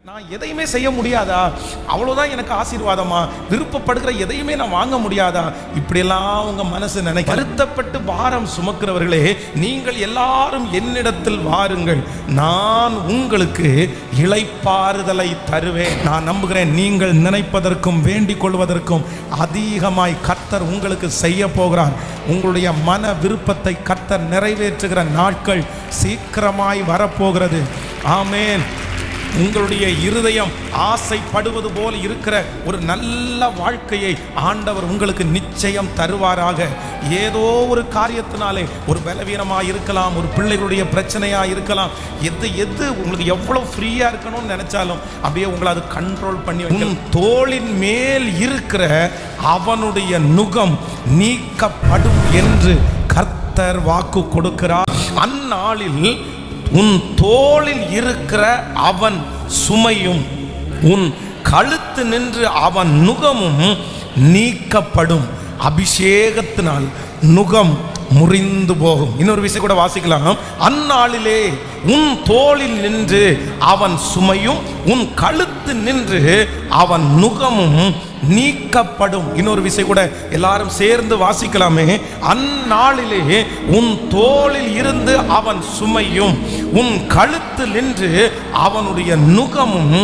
நான் எதையுமே செய்ய முடியாதா? அவ்வளோதான் எனக்கு ஆசீர்வாதமா? விருப்பப்படுகிற எதையுமே நான் வாங்க முடியாதா? இப்படியெல்லாம் உங்க மனசு நினைக்க. வருத்தப்பட்டு பாரம் சுமக்கிறவர்களே, நீங்கள் எல்லாரும் என்னிடத்தில் வாருங்கள், நான் உங்களுக்கு இளைப்பாறுதலை தருவேன். நான் நம்புகிறேன், நீங்கள் நினைப்பதற்கும் வேண்டிக் கொள்வதற்கும் அதிகமாய் கர்த்தர் உங்களுக்கு செய்ய போகிறார். உங்களுடைய மன விருப்பத்தை கர்த்தர் நிறைவேற்றுகிற நாட்கள் சீக்கிரமாய் வரப்போகிறது. ஆமென். உங்களுடைய இருதயம் ஆசைப்படுவது போல இருக்கிற ஒரு நல்ல வாழ்க்கையை ஆண்டவர் உங்களுக்கு நிச்சயம் தருவாராக. ஏதோ ஒரு காரியத்தினாலே ஒரு பலவீனமாக இருக்கலாம், ஒரு பிள்ளைகளுடைய பிரச்சனையாக இருக்கலாம், எது உங்களுக்கு எவ்வளவு ஃப்ரீயாக இருக்கணும்னு நினைச்சாலும் அப்படியே உங்களை அது கண்ட்ரோல் பண்ணி வைக்கணும். தோளின் மேல் இருக்கிற அவனுடைய நுகம் நீக்கப்படும் என்று கர்த்தர் வாக்கு கொடுக்கிறார். அந்நாளில் உன் தோளில் இருக்கிற அவன் சுமையும் உன் கழுத்து நின்று அவன் நுகமும் நீக்கப்படும். அபிஷேகத்தினால் நுகம் முறிந்து போகும். இன்னொரு விஷயம் கூட வாசிக்கலாம். அந்நாளிலே உன் தோளில் நின்று அவன் சுமையும் உன் கழுத்து நின்று அவன் நுகமும் நீக்கப்படும். இன்னொரு விஷயம் கூட எல்லாரும் சேர்ந்து வாசிக்கலாமே. அந்நாளிலே உன் தோளில் இருந்து அவன் சுமையும் உன் கழுத்து நின்று அவனுடைய நுகமும்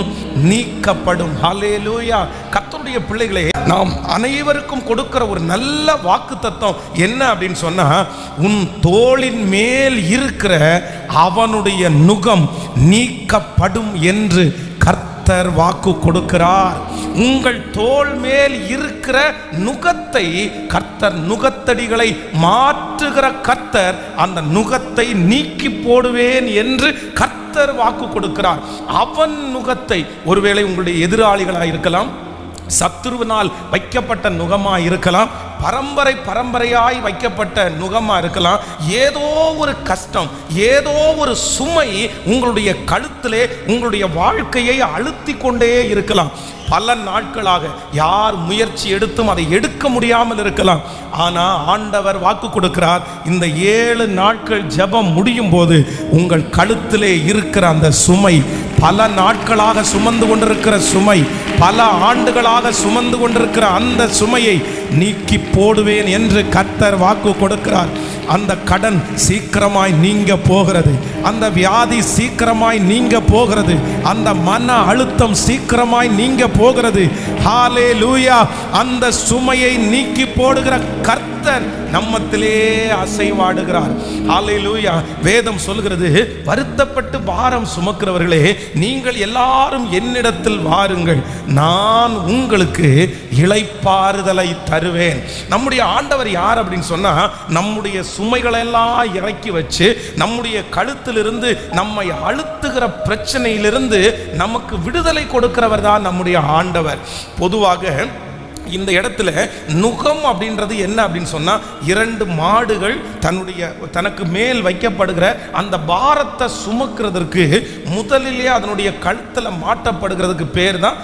நீக்கப்படும். ஹல்லேலூயா. கர்த்தருடைய பிள்ளைகளே, நாம் அனைவருக்கும் கொடுக்கிற ஒரு நல்ல வாக்குத்தத்தம் என்ன அப்படின்னு சொன்னா, உன் தோளின் மேல் இருக்கிற அவனுடைய நுகம் நீக்கப்படும் என்று கர்த்தர் வாக்கு கொடுக்கிறார். உங்கள் தோள் மேல் இருக்கிற நுகத்தை கர்த்தர், நுகத்தடிகளை மாற்றுகிற கர்த்தர், அந்த நுகத்தை நீக்கி போடுவேன் என்று கர்த்தர் வாக்கு கொடுக்கிறார். அவன் நுகத்தை, ஒருவேளை உங்களுடைய எதிராளிகளாக இருக்கலாம், சத்துருவினால் வைக்கப்பட்ட நுகமா இருக்கலாம், பரம்பரையாய் வைக்கப்பட்ட நுகமா இருக்கலாம், ஏதோ ஒரு கஷ்டம், ஏதோ ஒரு சுமை உங்களுடைய கழுத்திலே உங்களுடைய வாழ்க்கையை அழுத்தி கொண்டே இருக்கலாம். பல நாட்களாக யார் முயற்சி எடுத்தும் அதை எடுக்க முடியாமல் இருக்கலாம். ஆனா ஆண்டவர் வாக்கு கொடுக்கிறார், இந்த 7 நாட்கள் ஜெபம் முடியும் போது உங்கள் கழுத்திலே இருக்கிற அந்த சுமை, பல நாட்களாக சுமந்து கொண்டிருக்கிற சுமை, பல ஆண்டுகளாக சுமந்து கொண்டிருக்கிற அந்த சுமையை நீக்கி போடுவேன் என்று கர்த்தர் வாக்கு கொடுக்கிறார். அந்த கடன் சீக்கிரமாய் நீங்க போகிறது, அந்த வியாதி சீக்கிரமாய் நீங்க போகிறது, அந்த மன அழுத்தம் சீக்கிரமாய் நீங்க போகிறது. ஹல்லேலூயா. அந்த சுமையை நீக்கி போடுகிற கர்த்தர் நம்மத்திலே அசைவாடுகிறார். ஹல்லேலூயா. வேதம் சொல்கிறது, வருத்தப்பட்டு பாரம் சுமக்கிறவர்களே, நீங்கள் எல்லாரும் என்னிடத்தில் வாருங்கள், நான் உங்களுக்கு இளைப்பாறுதலை தருவேன். நம்முடைய ஆண்டவர் யார் அப்படின்னு சொன்னா, நம்முடைய சுமைகளெல்லாம் இறக்கி வச்சு நம்முடைய கழுத்திலிருந்து நம்மை அழுத்துகிற பிரச்சனையிலிருந்து நமக்கு விடுதலை கொடுக்கிறவர் தான் நம்முடைய ஆண்டவர். பொதுவாக இந்த இடத்துல நுகம் அப்படின்றது என்ன அப்படின்னு சொன்னா, 2 மாடுகள் தனக்கு மேல் வைக்கப்படுகிற அந்த பாரத்தை சுமக்கிறதுக்கு முதலிலே அதனுடைய கழுத்துல மாட்டப்படுகிறதுக்கு பேர் தான்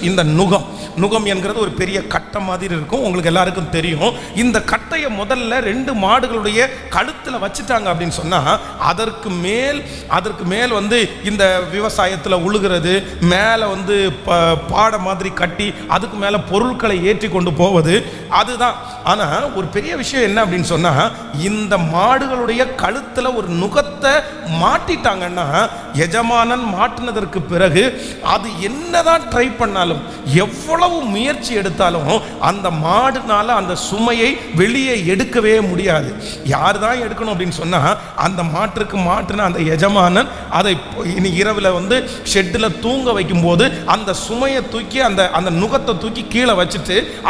இந்த நுகம். நுகம் என்கிறது ஒரு பெரிய கட்டை மாதிரி இருக்கும், உங்களுக்கு எல்லாருக்கும் தெரியும். இந்த கட்டையை முதல்ல 2 மாடுகளுடைய கழுத்துல வச்சுட்டாங்க அப்படின்னு சொன்னா, அதற்கு மேல் வந்து இந்த விவசாயத்துல உழுகிறது, மேல வந்து பாட மாதிரி கட்டி அதுக்கு மேல பொருட்களை ஏற்றி கொண்டு போவது, அதுதான். ஆனா ஒரு பெரிய விஷயம் என்ன அப்படின்னு சொன்னா, இந்த மாடுகளுடைய கழுத்துல ஒரு நுகத்தை மாட்டிட்டாங்கன்னா, எஜமானன் மாட்டினதற்கு பிறகு அது என்னதான் ட்ரை பண்ணாலும், எவ்வளவு முயற்சி எடுத்தாலும் அந்த மாடுனால அந்த சுமையை வெளியே எடுக்கவே முடியாது. யார் தான் எடுக்கணும் அப்படின்னு சொன்னா, அந்த மாட்டிற்கு மாட்டின அந்த எஜமானன் அதை இனி இரவுல வந்து ஷெட்டில் தூங்க வைக்கும் போது அந்த சுமையை தூக்கி அந்த நுகத்தை தூக்கி கீழே வச்சுட்டு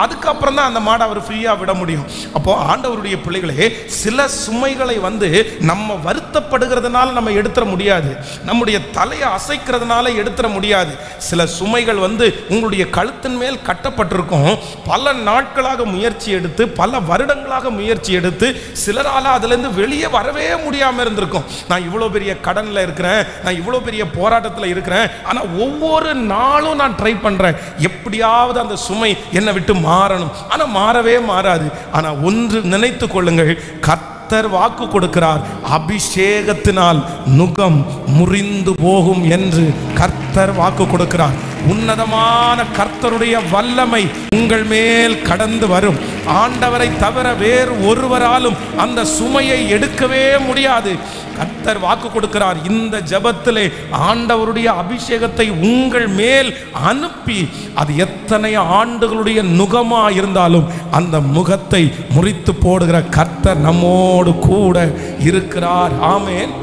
அதுக்கப்புறம் தான் அந்த மாடை அவர் ஃப்ரீயா விட முடியும். அப்போ ஆண்டவருடைய பிள்ளைகளே, சில சுமைகளை வந்து நம்ம வருத்தப்படுகிறதுனால நம்ம எடுத்துற முடியாது, நம்முடைய தலையை அசைக்கிறதுனால எடுத்துற முடியாது. சில சுமைகள் வந்து உங்களுடைய கழுத்தின் மேல் கட்டப்பட்டிருக்கும், பல நாட்களாக முயற்சி எடுத்து, பல வருடங்களாக முயற்சி எடுத்து, சிலரால அதுல இருந்து வெளியே வரவே முடியாம இருந்திருக்கும். நான் இவ்வளவு பெரிய கடன்ல இருக்கிறேன், நான் இவ்வளவு பெரிய போராட்டத்தில் இருக்கிறேன், ஆனா ஒவ்வொரு நாளும் நான் ட்ரை பண்றேன், எப்படியாவது அந்த சுமை என்னை விட்டு மாறணும். ஆனா மாறவே மாறாது. ஆனா ஒன்று நினைத்துக் கொள்ளுங்கள், கர்த்தர் கர்த்தர் வாக்கு கொடுக்கிறார், அபிஷேகத்தினால் நுகம் முறிந்து போகும் என்று கர்த்தர் வாக்கு கொடுக்கிறார். உன்னதமான கர்த்தருடைய வல்லமை உங்கள் மேல் கடந்து வரும். ஆண்டவரை தவிர வேறு ஒருவராலும் அந்த சுமையை எடுக்கவே முடியாது. கர்த்தர் வாக்கு கொடுக்கிறார், இந்த ஜெபத்திலே ஆண்டவருடைய அபிஷேகத்தை உங்கள் மேல் அனுப்பி, அது எத்தனை ஆண்டுகளுடைய நுகமா இருந்தாலும் அந்த முகத்தை முறித்து போடுகிற கர்த்தர் நம்மோடு கூட இருக்கிறார். ஆமென்.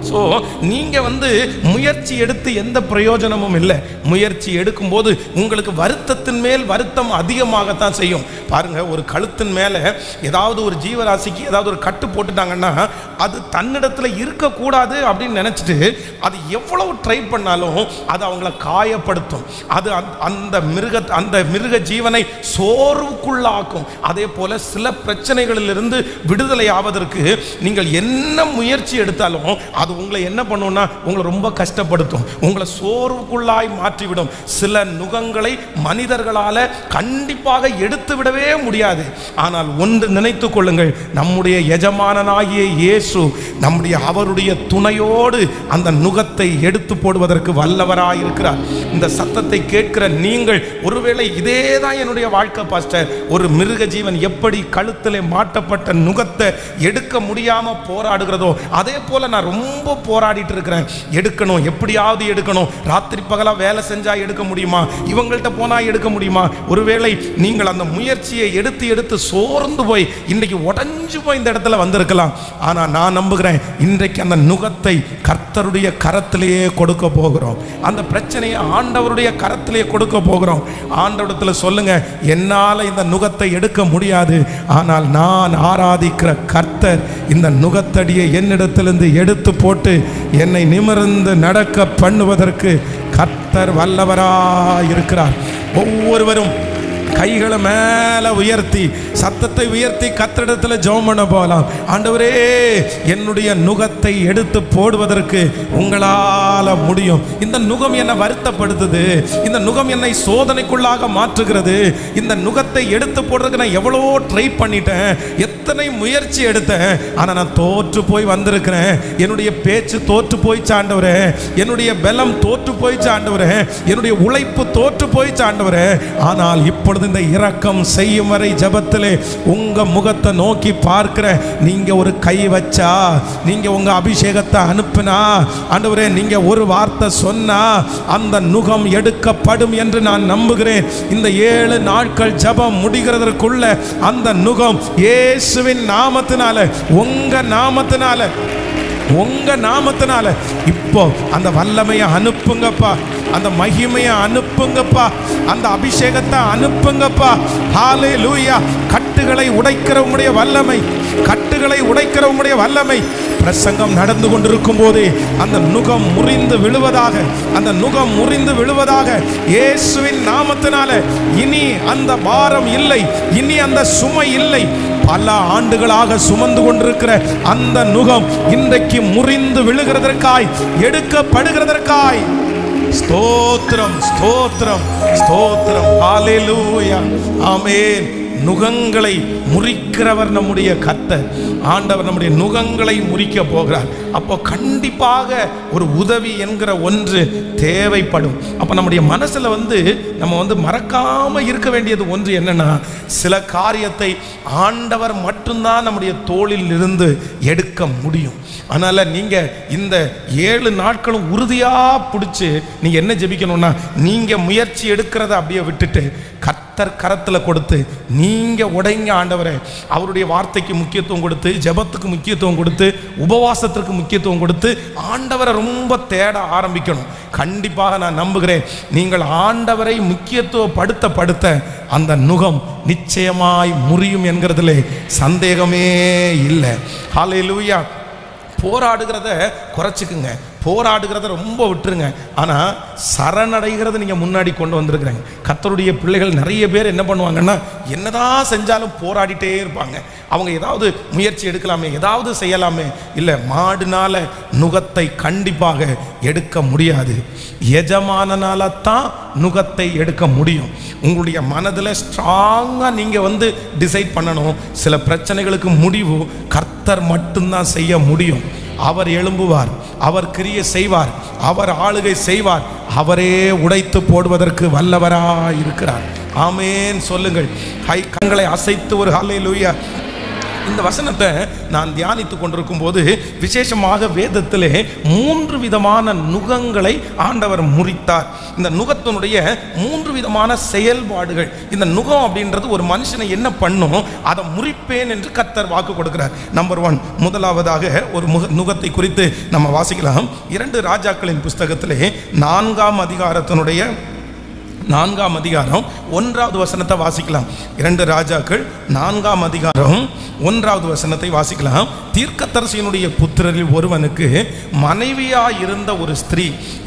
ஸோ நீங்கள் முயற்சி எடுத்து எந்த பிரயோஜனமும் இல்லை. முயற்சி எடுக்கும்போது உங்களுக்கு வருத்தத்தின் மேல் வருத்தம் அதிகமாகத்தான் செய்யும். பாருங்க, ஒரு கழுத்தின் மேலே ஏதாவது ஒரு ஜீவராசிக்கு ஏதாவது ஒரு கட்டு போட்டுட்டாங்கன்னா அது தன்னிடத்தில் இருக்கக்கூடாது அப்படின்னு நினச்சிட்டு அது எவ்வளவு ட்ரை பண்ணாலும் அது அவங்கள காயப்படுத்தும். அது அந்த மிருக ஜீவனை சோர்வுக்குள்ளாக்கும். அதே போல சில பிரச்சனைகளிலிருந்து விடுதலை ஆவதற்கு நீங்கள் என்ன முயற்சி எடுத்தாலும் அது உங்களை என்ன பண்ணும்னா உங்களை ரொம்ப கஷ்டப்படுத்தும், உங்களை சோர்வுக்குள்ளாய் மாற்றிவிடும். சில நுகங்களை மனிதர்களால் கண்டிப்பாக எடுத்து விடவே முடியாது. ஆனால் ஒன்று நினைத்து கொள்ளுங்கள், நம்முடைய எஜமானனாகிய இயேசு அவருடைய துணையோடு அந்த நுகத்தை எடுத்து போடுவதற்கு வல்லவராய் இருக்கிறார். இந்த சத்தத்தை கேட்கிற நீங்கள் ஒருவேளை இதே தான் என்னுடைய வாழ்க்கை பாஸ்டர், ஒரு மிருக ஜீவன் எப்படி கழுத்திலே மாட்டப்பட்ட நுகத்தை எடுக்க முடியாம போராடுகிறதோ அதே போல நான் ரொம்ப போராடிட்டு இருக்கிறேன். எடுக்கணும், எப்படியாவது எடுக்கணும். ராத்திரி பகலா வேலை செஞ்சா எடுக்க முடியுமா? இவங்கள்ட்ட போனா எடுக்க முடியுமா? ஒருவேளை நீங்கள் அந்த முயற்சியை எடுத்து சோர்ந்து போய் இன்னைக்கு உடைஞ்சு போய் இந்த இடத்துல வந்திருக்கலாம். ஆனா நான் நம்புகிறேன், இன்றைக்கு அந்த நுகத்தை கர்த்தருடைய கரத்திலேயே கொடுக்க போகிறோம். அந்த பிரச்சனையை ஆண்டவருடைய கரத்திலேயே கொடுக்க போகிறோம். ஆண்டவரிடத்துல சொல்லுங்க, என்னால இந்த நுகத்தை எடுக்க முடியாது, ஆனால் நான் ஆராதிக்கிற கர்த்தர் இந்த நுகத்தடியை என்னிடத்திலிருந்து எடுத்து போட்டு என்னை நிமிர்ந்து நடக்க பண்ணுவதற்கு கர்த்தர் வல்லவராய் இருக்கிறார். ஒவ்வொருவரும் கைகளை மேல உயர்த்தி சத்தத்தை உயர்த்தி கர்த்தரிடத்தில் ஜெபம் பண்ண போகலாம். ஆண்டவரே, என்னுடைய நுகத்தை எடுத்து போடுவதற்கு உங்களால முடியும். இந்த நுகம் என்னை வருத்தப்படுத்துது, இந்த நுகம் என்னை சோதனைக்குள்ளாக மாற்றுகிறது. இந்த நுகத்தை எடுத்து போடுறதுக்கு நான் எவ்வளவோ ட்ரை பண்ணிட்டேன், எத்தனை முயற்சி எடுத்தேன், ஆனால் நான் தோற்று போய் வந்திருக்கிறேன். என்னுடைய பேச்சு தோற்று போய் சாண்டவரே, என்னுடைய பலம் தோற்று போய் சாண்டவரே, என்னுடைய உழைப்பு தோற்று போய் சாண்டவரே. ஆனால் இப்பொழுது இந்த இரக்கம் செய்யும் வரை ஜெபத்திலே உங்க முகத்தை நோக்கி பார்க்கிற நீங்க ஒரு கை வச்சா, நீங்க உங்க அபிஷேகத்தை அனுப்பினா, ஆண்டவரே நீங்க ஒரு வார்த்தை சொன்னா அந்த நுகம் எடுக்கப்படும் என்று நான் நம்புகிறேன். இந்த 7 நாட்கள் ஜெபம் முடிகிறதற்குள்ள அந்த நுகம் இயேசுவின் நாமத்தினால, உங்க நாமத்தினால இப்போ அந்த வல்லமையை அனுப்புங்கப்பா, அந்த மகிமையை அனுப்புங்கப்பா, அந்த அபிஷேகத்தை அனுப்புங்கப்பா. ஹல்லேலூயா. கட்டுகளை உடைக்கிற உம்முடைய வல்லமை, கட்டுகளை உடைக்கிற உம்முடைய வல்லமை பிரசங்கம் நடந்து கொண்டிருக்கும் போது அந்த நுகம் முறிந்து விழுவதாக, அந்த நுகம் முறிந்து விழுவதாக இயேசுவின் நாமத்தினால. இனி அந்த பாரம் இல்லை, இனி அந்த சுமை இல்லை. பல ஆண்டுகளாக சுமந்து கொண்டிருக்கிற அந்த நுகம் இன்றைக்கு முறிந்து விழுகிறதற்காய், எடுக்கப்படுகிறதற்காய் ஸ்தோத்திரம், ஸ்தோத்திரம், ஸ்தோத்திரம். ஹல்லேலூயா. ஆமென். நுகங்களை முறிக்கிறவர் நம்முடைய கர்த்தர். ஆண்டவர் நம்முடைய நுகங்களை முறிக்க போகிறார். அப்போ கண்டிப்பாக ஒரு உதவி என்கிற ஒன்று தேவைப்படும். அப்போ நம்முடைய மனசில் நம்ம மறக்காம இருக்க வேண்டியது ஒன்று என்னன்னா, சில காரியத்தை ஆண்டவர் மட்டும்தான் நம்முடைய தோளில் இருந்து எடுக்க முடியும். அதனால நீங்க இந்த 7 நாட்களும் உறுதியா பிடிச்சு நீங்க என்ன ஜெபிக்கணும்னா, நீங்க முயற்சி எடுக்கிறத அப்படியே விட்டுட்டு கர்த்தர் கரத்துல கொடுத்து நீங்க உடைங்க. ஆண்டவரே, அவருடைய வார்த்தைக்கு முக்கியத்துவம் கொடுத்து, ஜெபத்துக்கு முக்கியத்துவம் கொடுத்து, உபவாசத்திற்கு முக்கியத்துவம் கொடுத்து ஆண்டவரை ரொம்ப தேட ஆரம்பிக்கணும். கண்டிப்பாக நான் நம்புகிறேன், நீங்கள் ஆண்டவரை முக்கியத்துவப்படுத்த அந்த நுகம் நிச்சயமாய் முறியும் என்கிறதுலே சந்தேகமே இல்லை. ஹல்லேலூயா. போராடுகிறத குறைச்சிக்குங்க, போராடுகிறத ரொம்ப விட்டுருங்க. ஆனால் சரணடைகிறத நீங்கள் முன்னாடி கொண்டு வந்திருக்கிறீங்க. கர்த்தருடைய பிள்ளைகள் நிறைய பேர் என்ன பண்ணுவாங்கன்னா, என்னதான் செஞ்சாலும் போராடிட்டே இருப்பாங்க. அவங்க ஏதாவது முயற்சி எடுக்கலாமே, ஏதாவது செய்யலாமே. இல்லை, மாடுனால நுகத்தை கண்டிப்பாக எடுக்க முடியாது, எஜமானனால தான் நுகத்தை எடுக்க முடியும். உங்களுடைய மனதில் ஸ்ட்ராங்காக நீங்கள் டிசைட் பண்ணணும். சில பிரச்சனைகளுக்கு முடிவு கர்த்தர் மட்டும்தான் செய்ய முடியும். அவர் எழும்புவார், அவர் கிரியை செய்வார், அவர் ஆளுகை செய்வார், அவரே உடைத்து போடுவதற்கு வல்லவராய் இருக்கிறார். ஆமேன் சொல்லுங்கள். கண்களை அசைத்து ஒரு ஹல்லேலூயா. இந்த வசனத்தை நான் தியானித்து கொண்டிருக்கும் போது விசேஷமாக வேதத்திலே 3 விதமான நுகங்களை ஆண்டவர் முறித்தார். இந்த நுகத்தினுடைய 3 விதமான செயல்பாடுகள். இந்த நுகம் அப்படின்றது ஒரு மனுஷனை என்ன பண்ணும், அதை முறிப்பேன் என்று கர்த்தர் வாக்கு கொடுக்கிறார். நம்பர் 1, முதலாவதாக ஒரு நுகத்தை குறித்து நம்ம வாசிக்கலாம். 2 ராஜாக்களின் புஸ்தகத்திலே 4ஆம் அதிகாரத்தினுடைய 4ஆம் அதிகாரம் 1வது வசனத்தை வாசிக்கலாம். 2 ராஜாக்கள் 4ஆம் அதிகாரம் 1வது வசனத்தை வாசிக்கலாம். தீர்க்கதரிசியினுடைய புத்திரரில் ஒருவனுக்கு மனைவியாய் இருந்த ஒரு ஸ்திரீ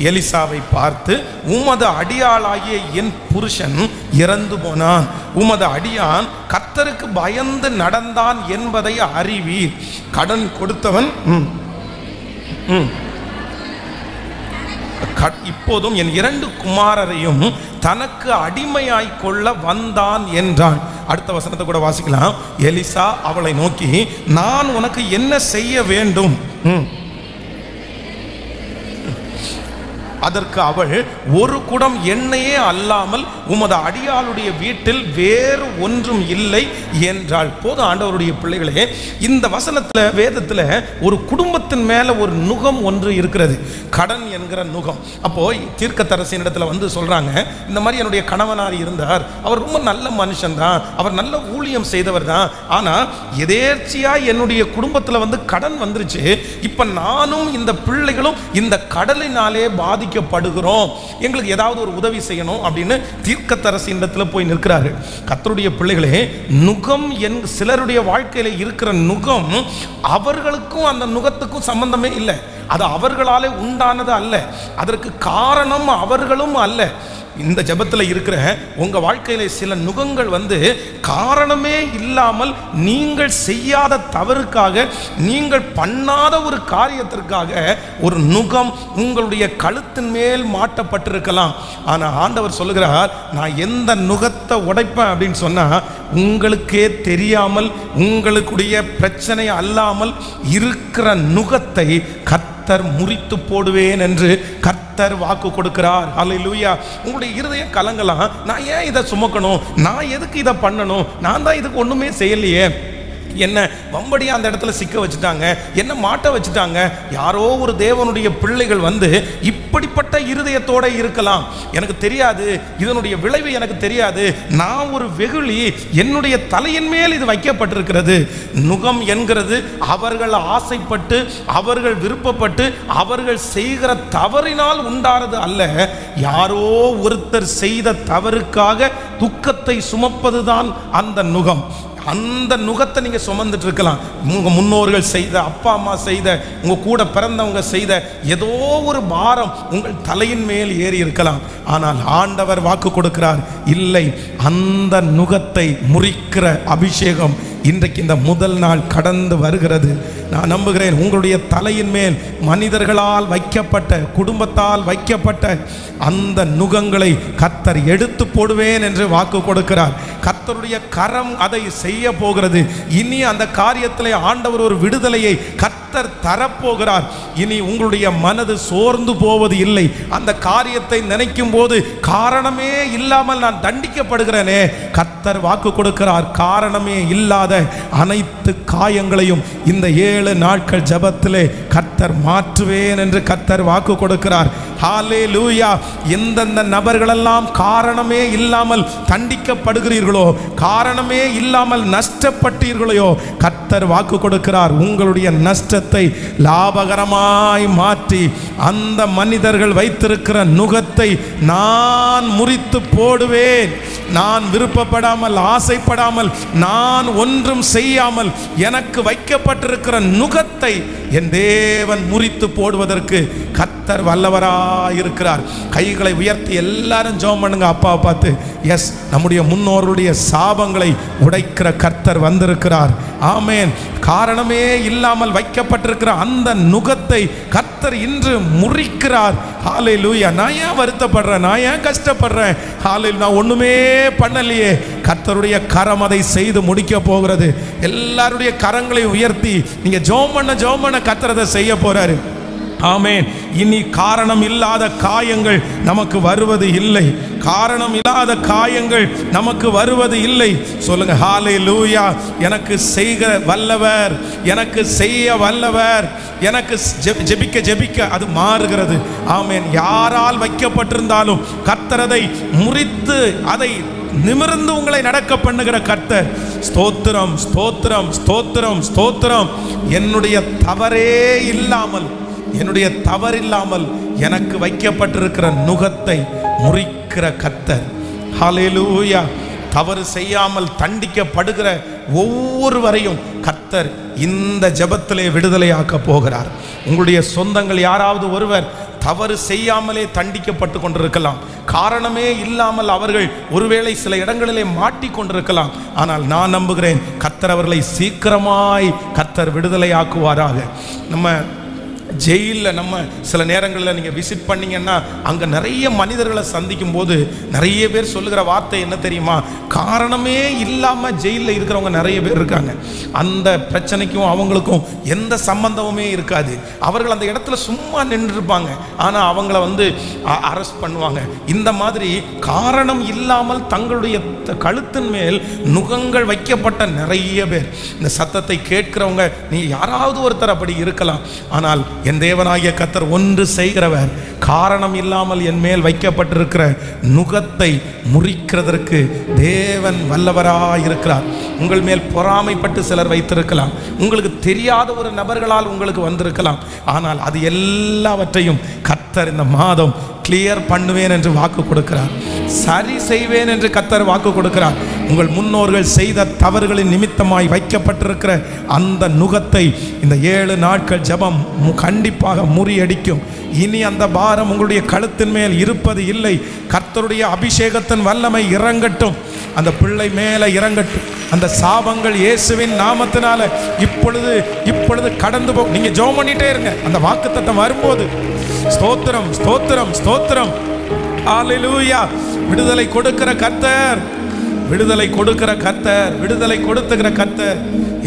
எலிசாவை பார்த்து, உமது அடியாளாகிய என் புருஷன் இறந்து போனான், உமது அடியான் கர்த்தருக்கு பயந்து நடந்தான் என்பதை அறிவீர். கடன் கொடுத்தவன் இப்போதும் என் 2 குமாரரையும் தனக்கு அடிமையாய் கொள்ள வந்தான் என்றான். அடுத்த வசனத்தை கூட வாசிக்கலாம். எலிசா அவளை நோக்கி, நான் உனக்கு என்ன செய்ய வேண்டும்? அதற்கு அவள், ஒரு குடம் எண்ணெயே அல்லாமல் உமது அடியாளுடைய வீட்டில் வேறு ஒன்றும் இல்லை என்றாள். போதும் ஆண்டவருடைய பிள்ளைகளே, இந்த வசனத்தில் வேதத்தில் ஒரு குடும்பத்தின் மேலே ஒரு நுகம் ஒன்று இருக்கிறது, கடன் என்கிற நுகம். அப்போ தீர்க்கதரிசியின் இடத்துல சொல்றாங்க, இந்த மாதிரி என்னுடைய கணவனார் இருந்தார், அவர் ரொம்ப நல்ல மனுஷன் தான், அவர் நல்ல ஊழியம் செய்தவர் தான், ஆனால் எதேர்ச்சியா என்னுடைய குடும்பத்தில் கடன் வந்துருச்சு. இப்போ நானும் இந்த பிள்ளைகளும் இந்த கடலினாலே பாதிக்கப்படுகிறோம், எங்களுக்கு ஏதாவது ஒரு உதவி செய்யணும் அப்படின்னு தீர்க்கதரிசியின் இடத்துல போய் நிற்கிறார்கள். கர்த்தருடைய பிள்ளைகளே, நுகம் சிலருடைய வாழ்க்கையில இருக்கிற நுகம் அவர்களுக்கும் அந்த நுகத்துக்கும் சம்பந்தமே இல்லை. அது அவர்களாலே உண்டானது அல்ல, அதற்கு காரணம் அவர்களும் அல்ல. இந்த ஜெபத்தில் இருக்கிற உங்க வாழ்க்கையில சில நுகங்கள் காரணமே இல்லாமல் நீங்கள் செய்யாத தவறுக்காக, நீங்கள் பண்ணாத ஒரு காரியத்திற்காக ஒரு நுகம் உங்களுடைய கழுத்தின் மேல் மாட்டப்பட்டிருக்கலாம். ஆனா ஆண்டவர் சொல்லுகிறார், நான் எந்த நுகத்தை உடைப்பேன் அப்படின்னு சொன்னா, உங்களுக்கே தெரியாமல் உங்களுடைய பிரச்சனை அல்லாமல் இருக்கிற நுகத்தை கர்த்தர் முறித்து போடுவேன் என்று கர்த்தர் வாக்கு கொடுக்கிறார். ஹல்லேலூயா. உங்களுடைய இருதயம் கலங்கலாம், நான் ஏன் இதை சுமக்கணும், நான் எதுக்கு இதை பண்ணணும், நான் தான் இதுக்கு ஒண்ணுமே செய்யலையே, என்ன வம்படியா அந்த இடத்துல சிக்க வச்சுட்டாங்க, என்ன மாட்ட வச்சுட்டாங்க. யாரோ ஒரு தேவனுடைய பிள்ளைகள் இப்படிப்பட்ட இருதயத்தோட இருக்கலாம். எனக்கு தெரியாது, இதனுடைய விளைவு எனக்கு தெரியாது, நான் ஒரு வெகுளி, என்னுடைய தலையின் மேல் இது வைக்கப்பட்டிருக்கிறது. நுகம் என்கிறது அவர்கள் ஆசைப்பட்டு, அவர்கள் விருப்பப்பட்டு, அவர்கள் செய்கிற தவறினால் உண்டானது அல்ல. யாரோ ஒருத்தர் செய்த தவறுக்காக துக்கத்தை சுமப்பதுதான் அந்த நுகம். அந்த நுகத்தை நீங்க சுமந்துட்டு இருக்கலாம். உங்க முன்னோர்கள் செய்த, அப்பா அம்மா செய்த, உங்க கூட பிறந்தவங்க செய்த ஏதோ ஒரு பாரம் உங்கள் தலையின் மேல் ஏறி இருக்கலாம். ஆனால் ஆண்டவர் வாக்கு கொடுக்கிறார், இல்லை, அந்த நுகத்தை முறிக்கிற அபிஷேகம் இன்றைக்கு இந்த முதல் நாள் கடந்து வருகிறது. நான் நம்புகிறேன், உங்களுடைய தலையின் மேல் மனிதர்களால் வைக்கப்பட்ட, குடும்பத்தால் வைக்கப்பட்ட அந்த நுகங்களை கர்த்தர் எடுத்து போடுவேன் என்று வாக்கு கொடுக்கிறார். கர்த்தருடைய கரம் அதை செய்ய போகிறது. இனி அந்த காரியத்திலே ஆண்டவர் ஒரு விடுதலையை கர்த்தர் தரப்போகிறார். இனி உங்களுடைய மனது சோர்ந்து போவது இல்லை. அந்த காரியத்தை நினைக்கும் போது காரணமே இல்லாமல் நான் தண்டிக்கப்படுகிறேனே, கர்த்தர் வாக்கு கொடுக்கிறார், காரணமே இல்லாத அனைத்து காயங்களையும் இந்த 7 நாட்கள் ஜெபத்திலே கர்த்தர் மாற்றுவேன் என்று கர்த்தர் வாக்கு கொடுக்கிறார். ஹல்லேலூயா. எந்தெந்த நபர்களெல்லாம் காரணமே இல்லாமல் தண்டிக்கப்படுகிறீர்களோ, காரணமே இல்லாமல் நஷ்டப்பட்டீர்களோ, கர்த்தர் வாக்கு கொடுக்கிறார், உங்களுடைய நஷ்டத்தை லாபகரமாய் மாற்றி அந்த மனிதர்கள் வைத்திருக்கிற நுகத்தை நான் முறித்து போடுவேன். நான் விருப்பப்படாமல், ஆசைப்படாமல், நான் ஒன்றும் செய்யாமல் எனக்கு வைக்கப்பட்டிருக்கிற நுகத்தை என் தேவன் முறித்து போடுவதற்கு கர்த்தர் வல்லவராயிருக்கிறார். கைகளை உயர்த்தி எல்லாரும் ஜெபம் பண்ணுங்க அப்பாவை பார்த்து. எஸ், நம்முடைய முன்னோருடைய சாபங்களை உடைக்கிற கர்த்தர் வந்திருக்கிறார். ஆமென். காரணமே இல்லாமல் வைக்கப்பட்டிருக்கிற அந்த நுகத்தை கர்த்தர் இன்று முறிக்கிறார். ஹல்லேலூயா. நான் ஏன் வருத்தப்படுறேன், நான் ஏன் கஷ்டப்படுறேன், ஹல்லேலூயா, நான் ஒண்ணுமே பண்ணலையே. கர்த்தருடைய கரம் அதை செய்து முடிக்க போகிறது. எல்லாருடைய கரங்களை உயர்த்தி நீங்க ஜெபம் பண்ண கர்த்தர் அதை செய்ய போறாரு. ஆமென். இனி காரணம் இல்லாத காயங்கள் நமக்கு வருவது இல்லை. காரணம் இல்லாத காயங்கள் நமக்கு வருவது இல்லை. சொல்லுங்க ஹல்லேலூயா. எனக்கு செய்ய வல்லவர், எனக்கு செய்ய வல்லவர், எனக்கு ஜெபிக்க அது மாறுகிறது. ஆமென். யாரால் வைக்கப்பட்டிருந்தாலும் கர்த்தர் அதை முறித்து அதை நிமிர்ந்து உங்களை நடக்க பண்ணுகிற கர்த்தர். ஸ்தோத்திரம், ஸ்தோத்திரம், ஸ்தோத்திரம், ஸ்தோத்திரம். என்னுடைய தவறில்லாமல் எனக்கு வைக்கப்பட்டிருக்கிற நுகத்தை முறிக்கிற கர்த்தர். ஹல்லேலூயா. தவறு செய்யாமல் தண்டிக்கப்படுகிற ஒவ்வொருவரையும் கர்த்தர் இந்த ஜெபத்திலே விடுதலையாக்க போகிறார். உங்களுடைய சொந்தங்கள் யாராவது ஒருவர் தவறு செய்யாமலே தண்டிக்கப்பட்டு கொண்டிருக்கலாம். காரணமே இல்லாமல் அவர்கள் ஒருவேளை சில இடங்களிலே மாட்டிக்கொண்டிருக்கலாம். ஆனால் நான் நம்புகிறேன் கர்த்தர் அவர்களை சீக்கிரமாய் கர்த்தர் விடுதலையாக்குவாராக. நம்ம ஜெயிலில் நம்ம சில நேரங்களில் நீங்கள் விசிட் பண்ணிங்கன்னா அங்கே நிறைய மனிதர்களை சந்திக்கும் போது நிறைய பேர் சொல்லுகிற வார்த்தை என்ன தெரியுமா? காரணமே இல்லாமல் ஜெயிலில் இருக்கிறவங்க நிறைய பேர் இருக்காங்க. அந்த பிரச்சனைக்கும் அவங்களுக்கும் எந்த சம்பந்தமுமே இருக்காது. அவர்கள் அந்த இடத்துல சும்மா நின்றுருப்பாங்க, ஆனால் அவங்கள அரெஸ்ட் பண்ணுவாங்க. இந்த மாதிரி காரணம் இல்லாமல் தங்களுடைய கழுத்தின் மேல் நுகங்கள் வைக்கப்பட்ட நிறைய பேர். இந்த சத்தத்தை கேட்கிறவங்க நீ யாராவது ஒருத்தர் அப்படி இருக்கலாம். ஆனால் என் தேவனாகிய கர்த்தர் ஒன்று செய்கிறவர். காரணம் இல்லாமல் என் மேல் வைக்கப்பட்டிருக்கிற நுகத்தை முறிக்கிறதற்கு தேவன் வல்லவராய் இருக்கிறார். உங்கள் மேல் பொறாமைப்பட்டு சிலர் வைத்திருக்கலாம். உங்களுக்கு தெரியாத ஒரு நபர்களால் உங்களுக்கு வந்திருக்கலாம். ஆனால் அது எல்லாவற்றையும் கர்த்தர் இந்த மாதம் கிளியர் பண்ணுவேன் என்று வாக்கு கொடுக்கிறார். சரி செய்வேன் என்று கர்த்தர் வாக்கு கொடுக்கிறார். உங்கள் முன்னோர்கள் செய்த தவறுகளின் நிமித்தமாய் வைக்கப்பட்டிருக்கிற அந்த நுகத்தை இந்த 7 நாட்கள் ஜெபம் கண்டிப்பாக முறியடிக்கும். இனி அந்த பாரம் உங்களுடைய கழுத்தின் மேல் இருப்பது இல்லை. கர்த்தருடைய அபிஷேகத்தின் வல்லமை இறங்கட்டும், அந்த பிள்ளை மேலே இறங்கட்டும். அந்த சாபங்கள் இயேசுவின் நாமத்தினால இப்பொழுது கடந்து போ. நீங்க ஜெபம் பண்ணிட்டே இருங்க. அந்த வாக்குத்தத்தம் வரும்போது ஸ்தோத்திரம், ஸ்தோத்திரம், ஸ்தோத்திரம். ஹல்லேலூயா. விடுதலை கொடுக்கிற கர்த்தர், விடுதலை கொடுக்கிற கர்த்தர், விடுதலை கொடுத்துகிற கர்த்தர்,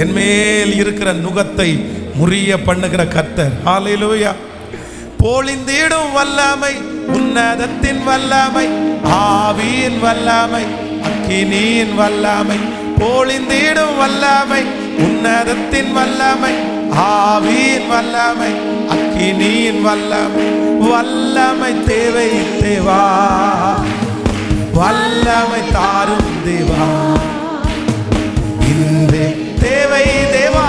என் மேல் இருக்கிற நுகத்தை முறிய பண்ணுகிற கர்த்தர். ஹல்லேலூயா. போலிந்திடும் வல்லமை, உன்னதத்தின் வல்லமை, ஆவியின் வல்லமை, அக்கினியின் வல்லமை. போலிந்திடும் வல்லமை, உன்னதத்தின் வல்லமை, ஆவியின் வல்லமை, அக்கினியின் வல்லமை. வல்லமை தேவை தேவா, வல்லமை தாரும் தேவா, இந்த தேவை தேவா,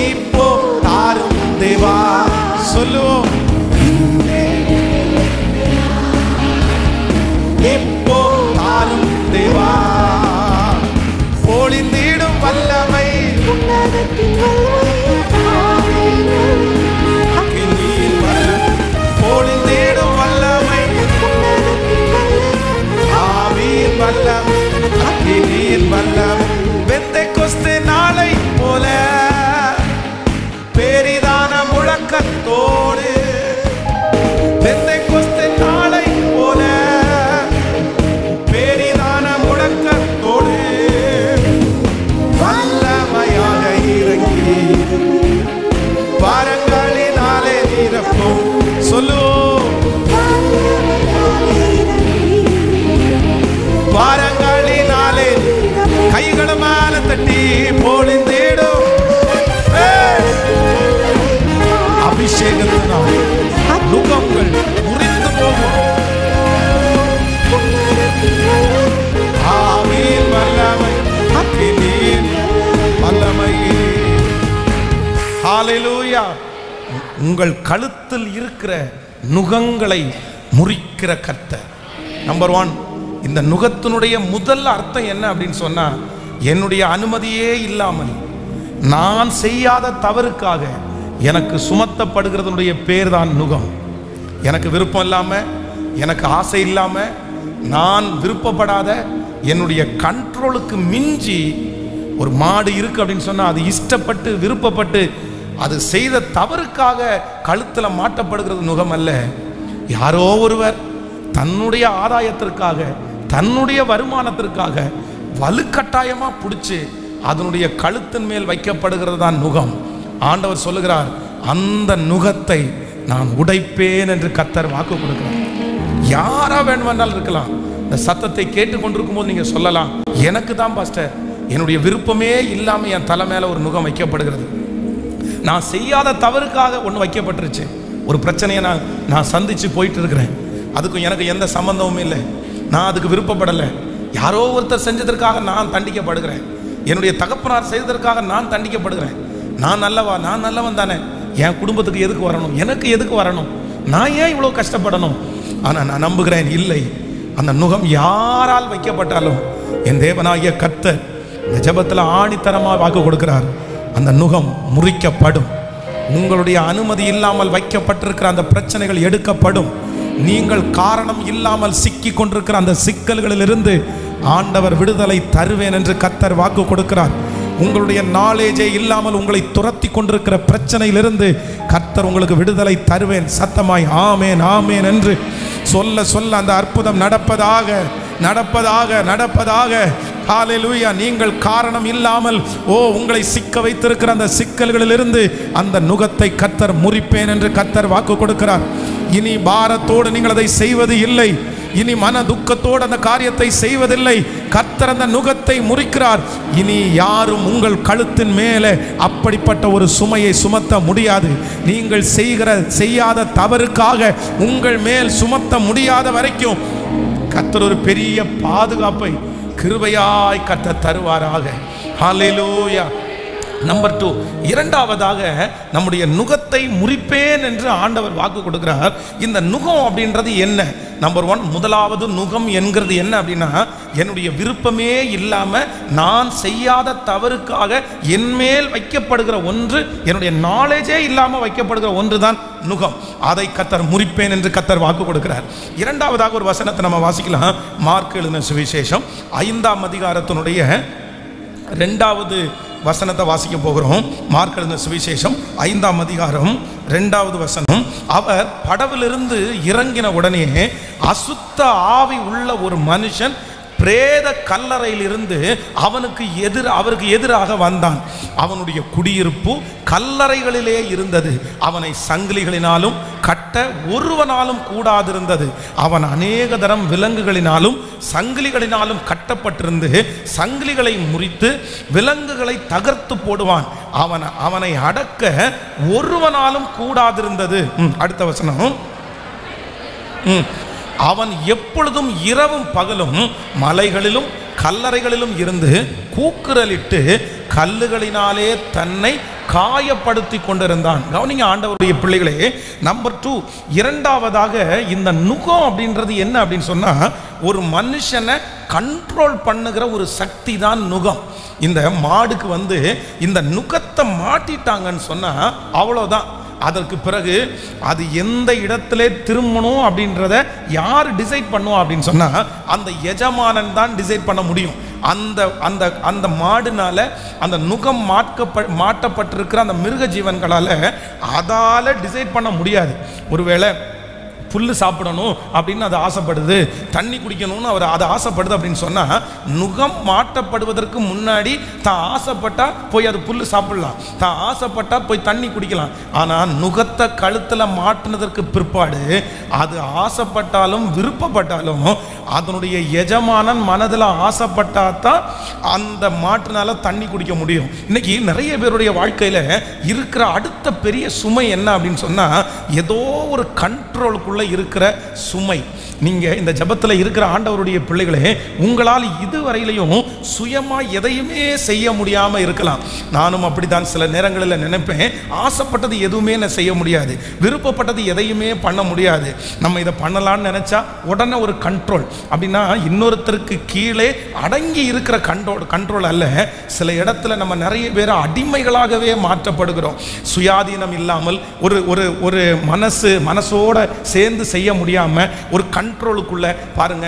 இப்போ தாரும் தேவா. சொல்லுவோம், இப்போ தாரும் தேவா. பொழிந்திடும் வல்லமை, பொழிந்திடும் வல்லமை, ஆவியின் வல்லமை, அக்கினியின் வல்லமை. பெந்தெக்கோஸ்தே நாளை போல பெரிதான முழக்கத்தோடு, பெந்தெக்கோஸ்தே நாளை போல பெரிதான முழக்கத்தோடு வல்லமையாக இறங்கி வரங்களினாலே நிரப்பும். சொல்லுவோம், வரங்களினாலே கைகளை மேல தட்டி பொழிந்திடும் அபிஷேகத்தினால் நுகங்கள் முறிந்து போகும். ஆவியின் வல்லமை, அக்கினியின் வல்லமை. ஹல்லேலூயா. உங்கள் கழுத்தில் இருக்கிற நுகங்களை முறிக்கிற கர்த்தர். நம்பர் 1, இந்த நுகத்தினுடைய முதல் அர்த்தம் என்ன அப்படின்னு சொன்னா, என்னுடைய அனுமதியே இல்லாமல் நான் செய்யாத தவறுக்காக எனக்கு சுமத்தப்படுகிறதுடைய பேர் தான் நுகம். எனக்கு விருப்பம் இல்லாமல், எனக்கு ஆசை இல்லாமல், நான் விருப்பப்படாத, என்னுடைய கண்ட்ரோலுக்கு மிஞ்சி ஒரு மாடு இருக்கு அப்படின்னு சொன்னா அது இஷ்டப்பட்டு விருப்பப்பட்டு அது செய்த தவறுக்காக கழுத்துல மாட்டப்படுகிறது நுகம் அல்ல. யாரோ ஒருவர் தன்னுடைய ஆதாயத்திற்காக தன்னுடைய வருமானத்திற்காக வலுக்கட்டாயமா பிடிச்சு அதனுடைய கழுத்தின் மேல் வைக்கப்படுகிறது தான் நுகம். ஆண்டவர் சொல்லுகிறார், அந்த நுகத்தை நான் உடைப்பேன் என்று கர்த்தர் வாக்கு கொடுக்கிறார். யாரா வேண்டுமென்றால் இருக்கலாம். இந்த சத்தத்தை கேட்டுக்கொண்டிருக்கும் போது நீங்க சொல்லலாம், எனக்கு தான் பாஸ்டர் என்னுடைய விருப்பமே இல்லாம என் தலை மேல ஒரு நுகம் வைக்கப்படுகிறது. நான் செய்யாத தவறுக்காக ஒன்று வைக்கப்பட்டுருச்சு. ஒரு பிரச்சனையை நான் சந்திச்சு போயிட்டு இருக்கிறேன். அதுக்கும் எனக்கு எந்த சம்பந்தமும் இல்லை. நான் அதுக்கு விருப்பப்படலை. யாரோ ஒருத்தர் செஞ்சதற்காக நான் தண்டிக்கப்படுகிறேன். என்னுடைய தகப்பனார் செய்ததற்காக நான் தண்டிக்கப்படுகிறேன். நான் நல்லவன் தானே. என் குடும்பத்துக்கு எதுக்கு வரணும், எனக்கு எதுக்கு வரணும், நான் ஏன் இவ்வளோ கஷ்டப்படணும்? ஆனால் நான் நம்புகிறேன், இல்லை, அந்த நுகம் யாரால் வைக்கப்பட்டாலும் என் தேவனாகிய கர்த்தர் இந்த ஜெபத்தில் ஆணித்தரமாக வாக்கு கொடுக்கிறார். அந்த நுகம் முறிக்கப்படும். உங்களுடைய அனுமதி இல்லாமல் வைக்கப்பட்டிருக்கிற அந்த பிரச்சனைகள் எடுக்கப்படும். நீங்கள் காரணம் இல்லாமல் சிக்கி கொண்டிருக்கிற அந்த சிக்கல்களிலிருந்து ஆண்டவர் விடுதலை தருவேன் என்று கர்த்தர் வாக்கு கொடுக்கிறார். உங்களுடைய நாலேஜே இல்லாமல் உங்களை துரத்தி கொண்டிருக்கிற பிரச்சனையிலிருந்து கர்த்தர் உங்களுக்கு விடுதலை தருவேன். சத்தமாய் ஆமேன் ஆமேன் என்று சொல்ல சொல்ல அந்த அற்புதம் நடப்பதாக நடப்பதாக நடப்பதாக. ஹல்லேலூயா. நீங்கள் காரணம் இல்லாமல் உங்களை சிக்க வைத்திருக்கிற அந்த சிக்கல்களிலிருந்து அந்த நுகத்தை கர்த்தர் முறிப்பேன் என்று கர்த்தர் வாக்கு கொடுக்கிறார். இனி பாரத்தோடு நீங்கள் அதை செய்வது இல்லை. இனி மன துக்கத்தோடு அந்த காரியத்தை செய்வதில்லை. கர்த்தர் அந்த நுகத்தை முறிக்கிறார். இனி யாரும் உங்கள் கழுத்தின் மேலே அப்படிப்பட்ட ஒரு சுமையை சுமத்த முடியாது. நீங்கள் செய்யாத தவறுக்காக உங்கள் மேல் சுமத்த முடியாத வரைக்கும் கர்த்தர் ஒரு பெரிய பாதுகாப்பை கிருபையாய் கர்த்தர் தருவாராக. ஹல்லேலூயா. நம்பர் 2, இரண்டாவதாக நம்முடைய நுகத்தை முறிப்பேன் என்று ஆண்டவர் வாக்கு கொடுக்கிறார். இந்த நுகம் அப்படின்றது என்ன? நம்பர் 1, முதலாவது நுகம் என்கிறது என்ன அப்படின்னா, என்னுடைய விருப்பமே இல்லாமல் நான் செய்யாத தவறுக்காக என்மேல் வைக்கப்படுகிற ஒன்று, என்னுடைய நாலேஜே இல்லாமல் வைக்கப்படுகிற ஒன்று தான் நுகம். அதை கர்த்தர் முறிப்பேன் என்று கர்த்தர் வாக்கு கொடுக்கிறார். இரண்டாவதாக ஒரு வசனத்தை நம்ம வாசிக்கலாம். மார்க் எழுதின சுவிசேஷம் 5ஆம் அதிகாரத்தினுடைய 2வது வசனத்தை வாசிக்க போகிறோம். மார்க் எழுதின சுவிசேஷம் 5ஆம் அதிகாரம் 2வது வசனம். அவர் படவிலிருந்து இறங்கின உடனே அசுத்த ஆவி உள்ள ஒரு மனுஷன் பிரேத கல்லறையிலிருந்து அவருக்கு எதிராக வந்தான். அவனுடைய குடியிருப்பு கல்லறைகளிலே இருந்தது. அவனை சங்கிலிகளினாலும் கட்ட ஒருவனாலும் கூடாதிருந்தது. அவன் அநேக தரம் விலங்குகளினாலும் சங்கிலிகளினாலும் கட்டப்பட்டிருந்து சங்கிலிகளை முறித்து விலங்குகளை தகர்த்து போடுவான். அவனை அடக்க ஒருவனாலும் கூடாதிருந்தது. அடுத்த வசனம். அவன் எப்பொழுதும் இரவும் பகலும் மலைகளிலும் கல்லறைகளிலும் இருந்து கூக்குரலிட்டு கல்லுகளினாலே தன்னை காயப்படுத்தி கொண்டிருந்தான். கவனிங்க ஆண்டவருடைய பிள்ளைகளே. நம்பர் 2, இரண்டாவதாக இந்த நுகம் அப்படின்றது என்ன அப்படின்னு சொன்னா, ஒரு மனுஷனை கண்ட்ரோல் பண்ணுகிற ஒரு சக்தி தான் நுகம். இந்த மாடுக்கு இந்த நுகத்தை மாட்டிட்டாங்கன்னு சொன்னா அவ்வளோதான். அதற்கு பிறகு அது எந்த இடத்துல திரும்பணும் அப்படின்றத யார் டிசைட் பண்ணுவோம் அப்படின்னு சொன்னா அந்த எஜமானன் தான் டிசைட் பண்ண முடியும். அந்த மாடுனால அந்த நுகம் மாட்டப்பட்டிருக்கிற அந்த மிருக ஜீவன்களால அதால டிசைட் பண்ண முடியாது. ஒருவேளை புல் சாப்பிடணும் அப்படின்னு அது ஆசைப்படுது, தண்ணி குடிக்கணும்னு அது ஆசைப்படுது அப்படின்னு சொன்னால் நுகம் மாட்டப்படுவதற்கு முன்னாடி தான் ஆசைப்பட்டா போய் அது புல் சாப்பிடலாம், தான் ஆசைப்பட்டா போய் தண்ணி குடிக்கலாம். ஆனால் நுகத்தை கழுத்தில் மாட்டினதற்கு பிற்பாடு அது ஆசைப்பட்டாலும் விருப்பப்பட்டாலும் அதனுடைய எஜமானன் மனதில் ஆசைப்பட்டா தான் அந்த மாட்டினால தண்ணி குடிக்க முடியும். இன்னைக்கு நிறைய பேருடைய வாழ்க்கையில் இருக்கிற அடுத்த பெரிய சுமை என்ன அப்படின்னு சொன்னால் ஏதோ ஒரு கண்ட்ரோலுக்குள்ள இருக்கிற சுமை. நீங்க இந்த ஜெபத்தில் இருக்கிற ஆண்டவருடைய பிள்ளைகளே, உங்களால் இதுவரையிலையும் சுயமா எதையுமே செய்ய முடியாம இருக்கலாம். நானும் அப்படித்தான் சில நேரங்களில் நினைப்பேன், ஆசைப்பட்டது எதுவுமே நான் செய்ய முடியாது, விருப்பப்பட்டது எதையுமே பண்ண முடியாது. நம்ம இதை பண்ணலான்னு நினைச்சா உடனே ஒரு கண்ட்ரோல். அப்படின்னா இன்னொருத்தருக்கு கீழே அடங்கி இருக்கிற கண்ட்ரோல் அல்ல. சில இடத்துல நம்ம நிறைய பேர் அடிமைகளாகவே மாற்றப்படுகிறோம். சுயாதீனம் இல்லாமல் ஒரு மனசோட சேர்ந்து செய்ய முடியாம ஒரு கண்ட்ரோலுக்குள்ள பாருங்க.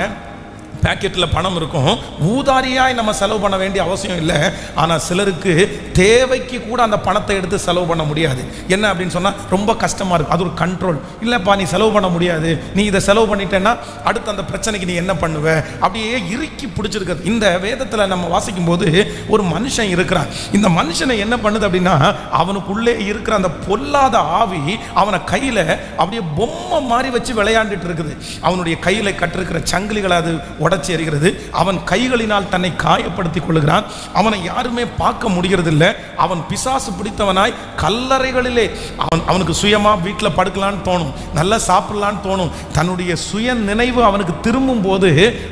பேக்கெட்டில் பணம் இருக்கும், ஊதாரியாய் நம்ம செலவு பண்ண வேண்டிய அவசியம் இல்லை. ஆனால் சிலருக்கு தேவைக்கு கூட அந்த பணத்தை எடுத்து செலவு பண்ண முடியாது. என்ன அப்படின்னு சொன்னால் ரொம்ப கஷ்டமாக இருக்கும். அது ஒரு கண்ட்ரோல். இல்லைப்பா நீ செலவு பண்ண முடியாது, நீ இதை செலவு பண்ணிட்டேன்னா அடுத்து அந்த பிரச்சனைக்கு நீ என்ன பண்ணுவ, அப்படியே இறுக்கி பிடிச்சிருக்கிறது. இந்த வேதத்தில் நம்ம வாசிக்கும் போது ஒரு மனுஷன் இருக்கிறான். இந்த மனுஷனை என்ன பண்ணுது அப்படின்னா, அவனுக்குள்ளே இருக்கிற அந்த பொல்லாத ஆவி அவனை கையில் அப்படியே பொம்மை மாதிரி வச்சு விளையாண்டுட்டு இருக்குது. அவனுடைய கையில் கட்டிருக்கிற சங்கிலிகளை அது உடைச்சி எறிகிறது. அவன் கைகளினால் தன்னை காயப்படுத்திக் கொள்கிறான். அவனை யாருமே பார்க்க முடிகிறது இல்லை. அவன் பிசாசு பிடித்தவனாய் கல்லறைகளிலே அவனுக்கு சுயமா வீட்டில் படுக்கலான்னு தோணும், நல்லா சாப்பிடலான்னு தோணும். தன்னுடைய சுய நினைவு அவனுக்கு திரும்பும் போது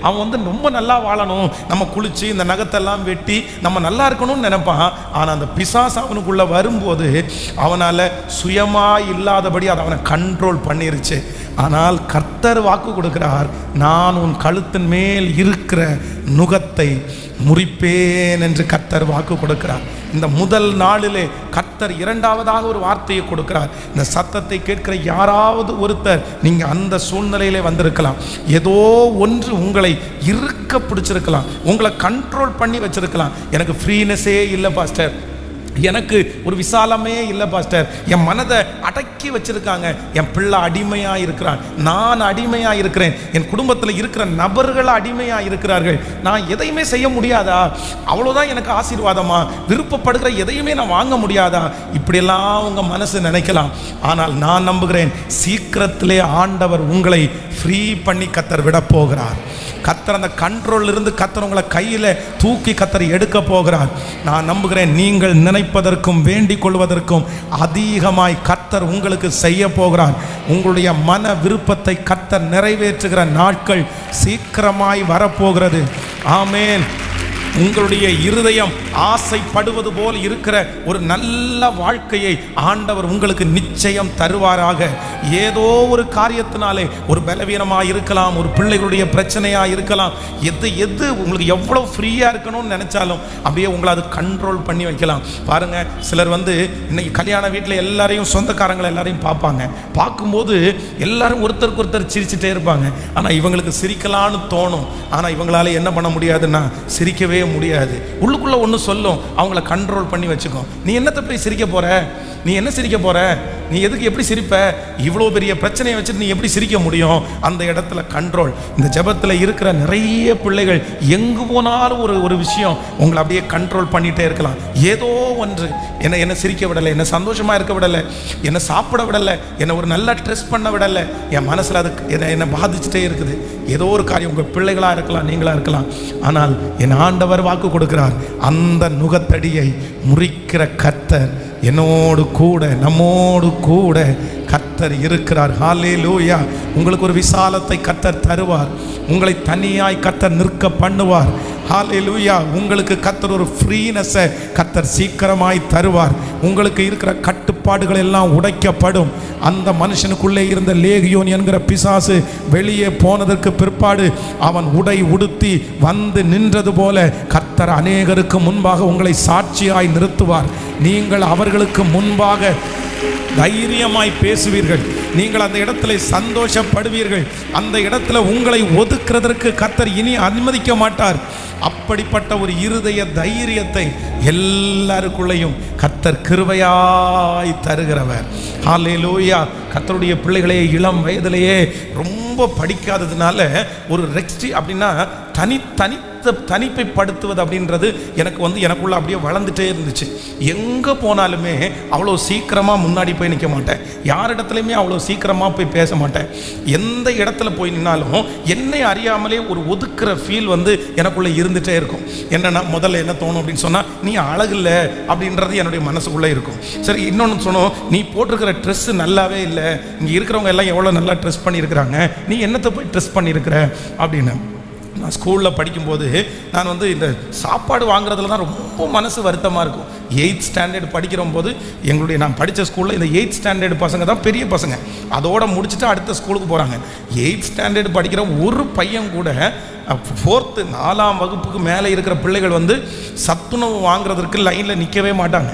அவன் ரொம்ப நல்லா வாழணும், நம்ம குளிச்சு இந்த நகத்தெல்லாம் வெட்டி நம்ம நல்லா இருக்கணும்னு நினைப்பான். ஆனால் அந்த பிசாசு அவனுக்குள்ள வரும்போது அவனால் சுயமா இல்லாதபடி அதை அவனை கண்ட்ரோல் பண்ணிருச்சு. ஆனால் கர்த்தர் வாக்கு கொடுக்கிறார், நான் உன் கழுத்தின் மேல் இருக்கிற நுகத்தை முறிப்பேன் என்று கர்த்தர் வாக்கு கொடுக்கிறார். இந்த முதல் நாளிலே கர்த்தர் இரண்டாவதாக ஒரு வார்த்தையை கொடுக்கிறார். இந்த சத்தத்தை கேட்கிற யாராவது ஒருத்தர் நீங்க அந்த சூழ்நிலையிலே வந்திருக்கலாம். ஏதோ ஒன்று உங்களை இருக்க பிடிச்சிருக்கலாம், உங்களை கண்ட்ரோல் பண்ணி வச்சிருக்கலாம். எனக்கு ஃப்ரீனஸே இல்லை பாஸ்டர், எனக்கு ஒரு விசாலமே இல்லை பாஸ்டர், என் மனதை அடக்கி வச்சிருக்காங்க, என் பிள்ளை அடிமையா இருக்கிறான், நான் அடிமையா இருக்கிறேன், என் குடும்பத்தில் இருக்கிற நபர்கள் அடிமையா இருக்கிறார்கள், நான் எதையுமே செய்ய முடியாதா, அவ்வளோதான் எனக்கு ஆசீர்வாதமா, விருப்பப்படுகிற எதையுமே நான் வாங்க முடியாதா, இப்படியெல்லாம் உங்க மனசு நினைக்கலாம். ஆனால் நான் நம்புகிறேன், சீக்கிரத்திலே ஆண்டவர் உங்களை ஃப்ரீ பண்ணி கர்த்தர் விட போகிறார். கர்த்தர் அந்த கண்ட்ரோல் இருந்து கர்த்தர் உங்களை கையில் தூக்கி கர்த்தர் எடுக்க போகிறார். நான் நம்புகிறேன், நீங்கள் நினைப்பதற்கும் வேண்டிக் கொள்வதற்கும் அதிகமாய் கர்த்தர் உங்களுக்கு செய்ய போகிறார். உங்களுடைய மன விருப்பத்தை கர்த்தர் நிறைவேற்றுகிற நாட்கள் சீக்கிரமாய் வரப்போகிறது. ஆமேன். உங்களுடைய இருதயம் ஆசைப்படுவது போல் இருக்கிற ஒரு நல்ல வாழ்க்கையை ஆண்டவர் உங்களுக்கு நிச்சயம் தருவாராக. ஏதோ ஒரு காரியத்தினாலே ஒரு பலவீனமாக இருக்கலாம், ஒரு பிள்ளைகளுடைய பிரச்சனையாக இருக்கலாம், எது உங்களுக்கு எவ்வளோ ஃப்ரீயாக இருக்கணும்னு நினைச்சாலும் அப்படியே உங்களை அது கண்ட்ரோல் பண்ணி வைக்கலாம். பாருங்க, சிலர் இன்னைக்கு கல்யாண வீட்டில் எல்லாரையும் சொந்தக்காரங்களை எல்லாரையும் பார்ப்பாங்க. பார்க்கும்போது எல்லாரும் ஒருத்தருக்கு ஒருத்தர் சிரிச்சுட்டே இருப்பாங்க. ஆனால் இவங்களுக்கு சிரிக்கலான்னு தோணும். ஆனால் இவங்களால என்ன பண்ண முடியாதுன்னா சிரிக்கவே முடியாது. உள்ளுக்குள்ள ஒன்று சொல்லும், அவங்கள கண்ட்ரோல் பண்ணி வச்சுக்கோ. நீ என்னத்தை போய் சிரிக்க போற, நீ என்ன சிரிக்க போற, நீ எதுக்கு எப்படி சிரிப்ப, இவ்வளோ பெரிய பிரச்சனையை வச்சுட்டு நீ எப்படி சிரிக்க முடியும், அந்த இடத்துல கண்ட்ரோல். இந்த ஜெபத்தில் இருக்கிற நிறைய பிள்ளைகள் எங்கு போனாலும் ஒரு விஷயம் உங்களை அப்படியே கண்ட்ரோல் பண்ணிட்டே இருக்கலாம். ஏதோ ஒன்று என்ன சிரிக்க விடலை, என்ன சந்தோஷமா இருக்க விடலை, என்ன சாப்பிட விடலை, என்ன ஒரு நல்ல ட்ரெஸ் பண்ண விடலை, என் மனசில் அது என்னை பாதிச்சுட்டே இருக்குது. ஏதோ ஒரு காரியம், உங்கள் பிள்ளைகளாக இருக்கலாம், நீங்களாக இருக்கலாம். ஆனால் என் ஆண்டவர் வாக்கு கொடுக்கிறார், அந்த நுகத்தடியை முறிக்கிற கர்த்தர் என்னோடு கூட, நம்மோடு கூட கர்த்தர் இருக்கிறார். ஹல்லேலூயா. உங்களுக்கு ஒரு விசாலத்தை கர்த்தர் தருவார். உங்களை தனியாய் கர்த்தர் நிற்க பண்ணுவார். ஹல்லேலூயா. உங்களுக்கு கர்த்தர் ஒரு ஃப்ரீனஸை கர்த்தர் சீக்கிரமாய் தருவார். உங்களுக்கு இருக்கிற கட்டுப்பாடுகள் எல்லாம் உடைக்கப்படும். அந்த மனுஷனுக்குள்ளே இருந்த லேகியோன் என்கிற பிசாசு வெளியே போனதற்கு பிற்பாடு அவன் உடை உடுத்தி வந்து நின்றது போல கர்த்தர் அநேகருக்கு முன்பாக உங்களை சாட்சியாய் நிறுத்துவார். நீங்கள் அவர்களுக்கு முன்பாக தைரியமாய் பேசுவீர்கள். நீங்கள் அந்த இடத்துல சந்தோஷப்படுவீர்கள். அந்த இடத்துல உங்களை ஒதுக்குறதற்கு கர்த்தர் இனி அனுமதிக்க மாட்டார். அப்படிப்பட்ட ஒரு இருதய தைரியத்தை எல்லாருக்குள்ளேயும் கர்த்தர் கிருபையாய் தருகிறவர். ஹல்லேலூயா. கர்த்தருடைய பிள்ளைகளே, இளம் வயதிலேயே ரொம்ப படிக்காததுனால ஒரு ரெக்ஸ்டி அப்படின்னா தனிப்பைப்படுத்துவது அப்படின்றது எனக்குள்ள அப்படியே வளர்ந்துட்டே இருந்துச்சு. எங்கே போனாலுமே அவ்வளோ சீக்கிரமாக முன்னாடி போய் நிற்க மாட்டேன், யாரிடத்துலையுமே அவ்வளோ சீக்கிரமாக போய் பேச மாட்டேன். எந்த இடத்துல போய் நின்னாலும் என்னை அறியாமலே ஒரு ஒதுக்குற ஃபீல் எனக்குள்ளே இருந்துகிட்டே இருக்கும். என்னென்னா, முதல்ல என்ன தோணும் அப்படின்னு சொன்னால், நீ அழகில்லை அப்படின்றது என்னுடைய மனசுக்குள்ளே இருக்கும். சரி, இன்னொன்று சொன்னோம், நீ போட்டிருக்கிற ட்ரெஸ்ஸு நல்லாவே இல்லை, இங்கே இருக்கிறவங்க எல்லாம் எவ்வளோ நல்லா ட்ரெஸ் பண்ணியிருக்கிறாங்க, நீ என்னத்தை போய் ட்ரெஸ் பண்ணியிருக்கிற அப்படின்னு. நான் ஸ்கூலில் படிக்கும்போது நான் இந்த சாப்பாடு வாங்குறதுல தான் ரொம்ப மனசு வருத்தமாக இருக்கும். 8th ஸ்டாண்டர்ட் படிக்கிற போது நான் படித்த ஸ்கூலில் இந்த 8th ஸ்டாண்டர்ட் பசங்க தான் பெரிய பசங்க, அதோட முடிச்சுட்டு அடுத்த ஸ்கூலுக்கு போகிறாங்க. 8th ஸ்டாண்டர்ட் படிக்கிற ஒரு பையன் கூட 4th 4ஆம் வகுப்புக்கு மேலே இருக்கிற பிள்ளைகள் சத்துணவு வாங்குறதுக்கு லைனில் நிற்கவே மாட்டாங்க.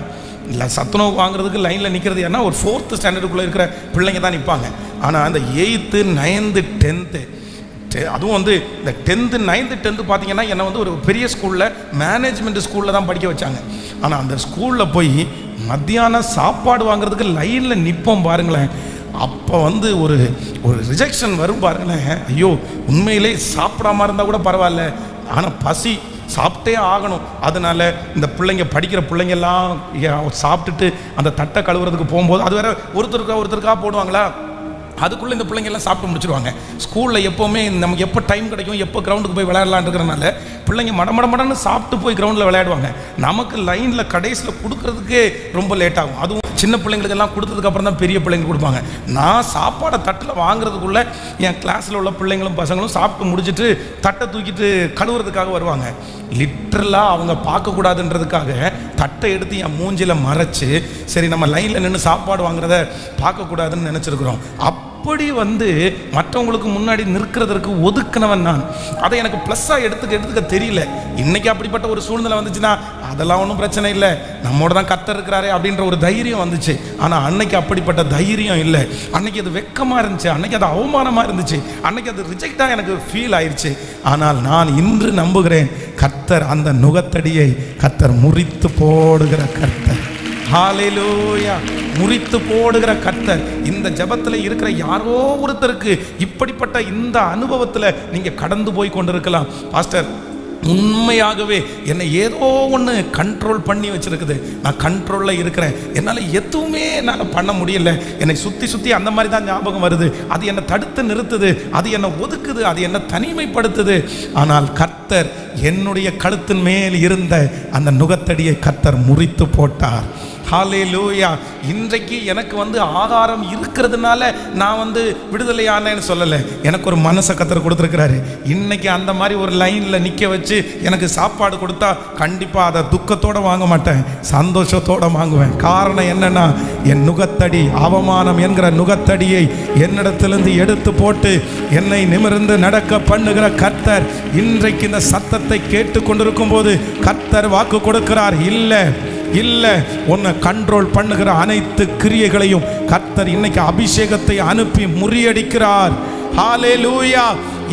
இல்லை, சத்துணவு வாங்குறதுக்கு லைனில் நிற்கிறது ஏன்னா ஒரு 4th ஸ்டாண்டர்டுக்குள்ளே இருக்கிற பிள்ளைங்க தான் நிற்பாங்க. ஆனால் அந்த 8th 9th 10th அதுவும் வந்து இந்த 10th 9th 10th பார்த்தீங்கன்னா என்னை வந்து ஒரு பெரிய ஸ்கூலில் மேனேஜ்மெண்ட் ஸ்கூலில் தான் படிக்க வச்சாங்க. ஆனால் அந்த ஸ்கூலில் போய் மத்தியானம் சாப்பாடு வாங்குறதுக்கு லைனில் நிற்போம் பாருங்களேன். அப்போ வந்து ஒரு ரிஜெக்ஷன் வரும் பாருங்களேன். ஐயோ, உண்மையிலே சாப்பிடாம இருந்தால் கூட பரவாயில்ல, ஆனால் பசி சாப்பிட்டே ஆகணும். அதனால இந்த பிள்ளைங்க படிக்கிற பிள்ளைங்கெல்லாம் சாப்பிட்டுட்டு அந்த தட்டை கழுவுறதுக்கு போகும்போது அது வேற ஒருத்தருக்கா போடுவாங்களா, அதுக்குள்ளே இந்த பிள்ளைங்கெல்லாம் சாப்பிட்டு முடிச்சிடுவாங்க. ஸ்கூலில் எப்போவுமே நமக்கு எப்போ டைம் கிடைக்கும், எப்போ கிரவுண்டுக்கு போய் விளையாடலான்றதுனால பிள்ளைங்க மடமடன்னு சாப்பிட்டு போய் கிரவுண்டில் விளையாடுவாங்க. நமக்கு லைனில் கடைசியில் கொடுக்கறதுக்கே ரொம்ப லேட் ஆகும். அதுவும் சின்ன பிள்ளைங்களுக்கெல்லாம் கொடுத்ததுக்கப்புறம் தான் பெரிய பிள்ளைங்க கொடுப்பாங்க. நான் சாப்பாடை தட்டில் வாங்குறதுக்குள்ளே என் கிளாஸில் உள்ள பிள்ளைங்களும் பசங்களும் சாப்பிட்டு முடிச்சுட்டு தட்டை தூக்கிட்டு கழுவுறதுக்காக வருவாங்க. லிட்ரலாக அவங்க பார்க்கக்கூடாதுன்றதுக்காக தட்டை எடுத்து என் மூஞ்சில் மறைச்சு, சரி நம்ம லைனில் நின்று சாப்பாடு வாங்குறத பார்க்கக்கூடாதுன்னு நினச்சிருக்கிறோம். அப்படி வந்து மற்றவங்களுக்கு முன்னாடி நிற்கிறதுக்கு ஒதுக்கினவன் நான். அதை எனக்கு ப்ளஸ்ஸாக எடுத்துக்க தெரியல. இன்றைக்கி அப்படிப்பட்ட ஒரு சூழ்நிலை வந்துச்சுன்னா அதெல்லாம் ஒன்றும் பிரச்சனை இல்லை, நம்மோட தான் கர்த்தர் இருக்கிறாரே அப்படின்ற ஒரு தைரியம் வந்துச்சு. ஆனால் அன்னைக்கு அப்படிப்பட்ட தைரியம் இல்லை. அன்னைக்கு அது வெக்கமாக இருந்துச்சு, அன்னைக்கு அது அவமானமாக இருந்துச்சு, அன்னைக்கு அது ரிஜெக்டாக எனக்கு ஃபீல் ஆயிடுச்சு. ஆனால் நான் இன்று நம்புகிறேன், கர்த்தர் அந்த நுகத்தடியை கர்த்தர் முறித்து போடுகிற கர்த்தர். ஹல்லேலூயா. முறித்து போடுகிற கர்த்தர். இந்த ஜெபத்தில் இருக்கிற யாரோ ஒருத்தருக்கு இப்படிப்பட்ட இந்த அனுபவத்தில் நீங்கள் கடந்து போய் கொண்டிருக்கலாம். பாஸ்டர், உண்மையாகவே என்னை ஏதோ ஒன்று கண்ட்ரோல் பண்ணி வச்சிருக்குது, நான் கண்ட்ரோலில் இருக்கிறேன், என்னால் எதுவுமே என்னால் பண்ண முடியல, என்னை சுற்றி அந்த மாதிரி தான் ஞாபகம் வருது, அது என்னை தடுத்து நிறுத்துது, அது என்னை ஒதுக்குது, அது என்னை தனிமைப்படுத்துது. ஆனால் கர்த்தர் என்னுடைய கழுத்தின் மேல் இருந்த அந்த நுகத்தடியை கர்த்தர் முறித்து போட்டார். ஹல்லேலூயா. இன்றைக்கு எனக்கு வந்து ஆகாரம் இருக்கிறதுனால நான் வந்து விடுதலையானேன்னு சொல்லலை. எனக்கு ஒரு மனசை கர்த்தர் கொடுத்துருக்கிறாரு. இன்னைக்கு அந்த மாதிரி ஒரு லைனில் நிற்க வச்சு எனக்கு சாப்பாடு கொடுத்தா கண்டிப்பாக அதை துக்கத்தோடு வாங்க மாட்டேன், சந்தோஷத்தோடு வாங்குவேன். காரணம் என்னன்னா, என் நுகத்தடி, அவமானம் என்கிற நுகத்தடியை என்னிடத்திலிருந்து எடுத்து போட்டு என்னை நிமிர்ந்து நடக்க பண்ணுகிற கர்த்தர் இன்றைக்கு இந்த சத்தத்தை கேட்டு கொண்டிருக்கும் போது கர்த்தர் வாக்கு கொடுக்கிறார், இல்லை உன்னை கண்ட்ரோல் பண்ணுகிற அனைத்து கிரியைகளையும் கர்த்தர் இன்னைக்கு அபிஷேகத்தை அனுப்பி முறியடிக்கிறார். ஹல்லேலூயா.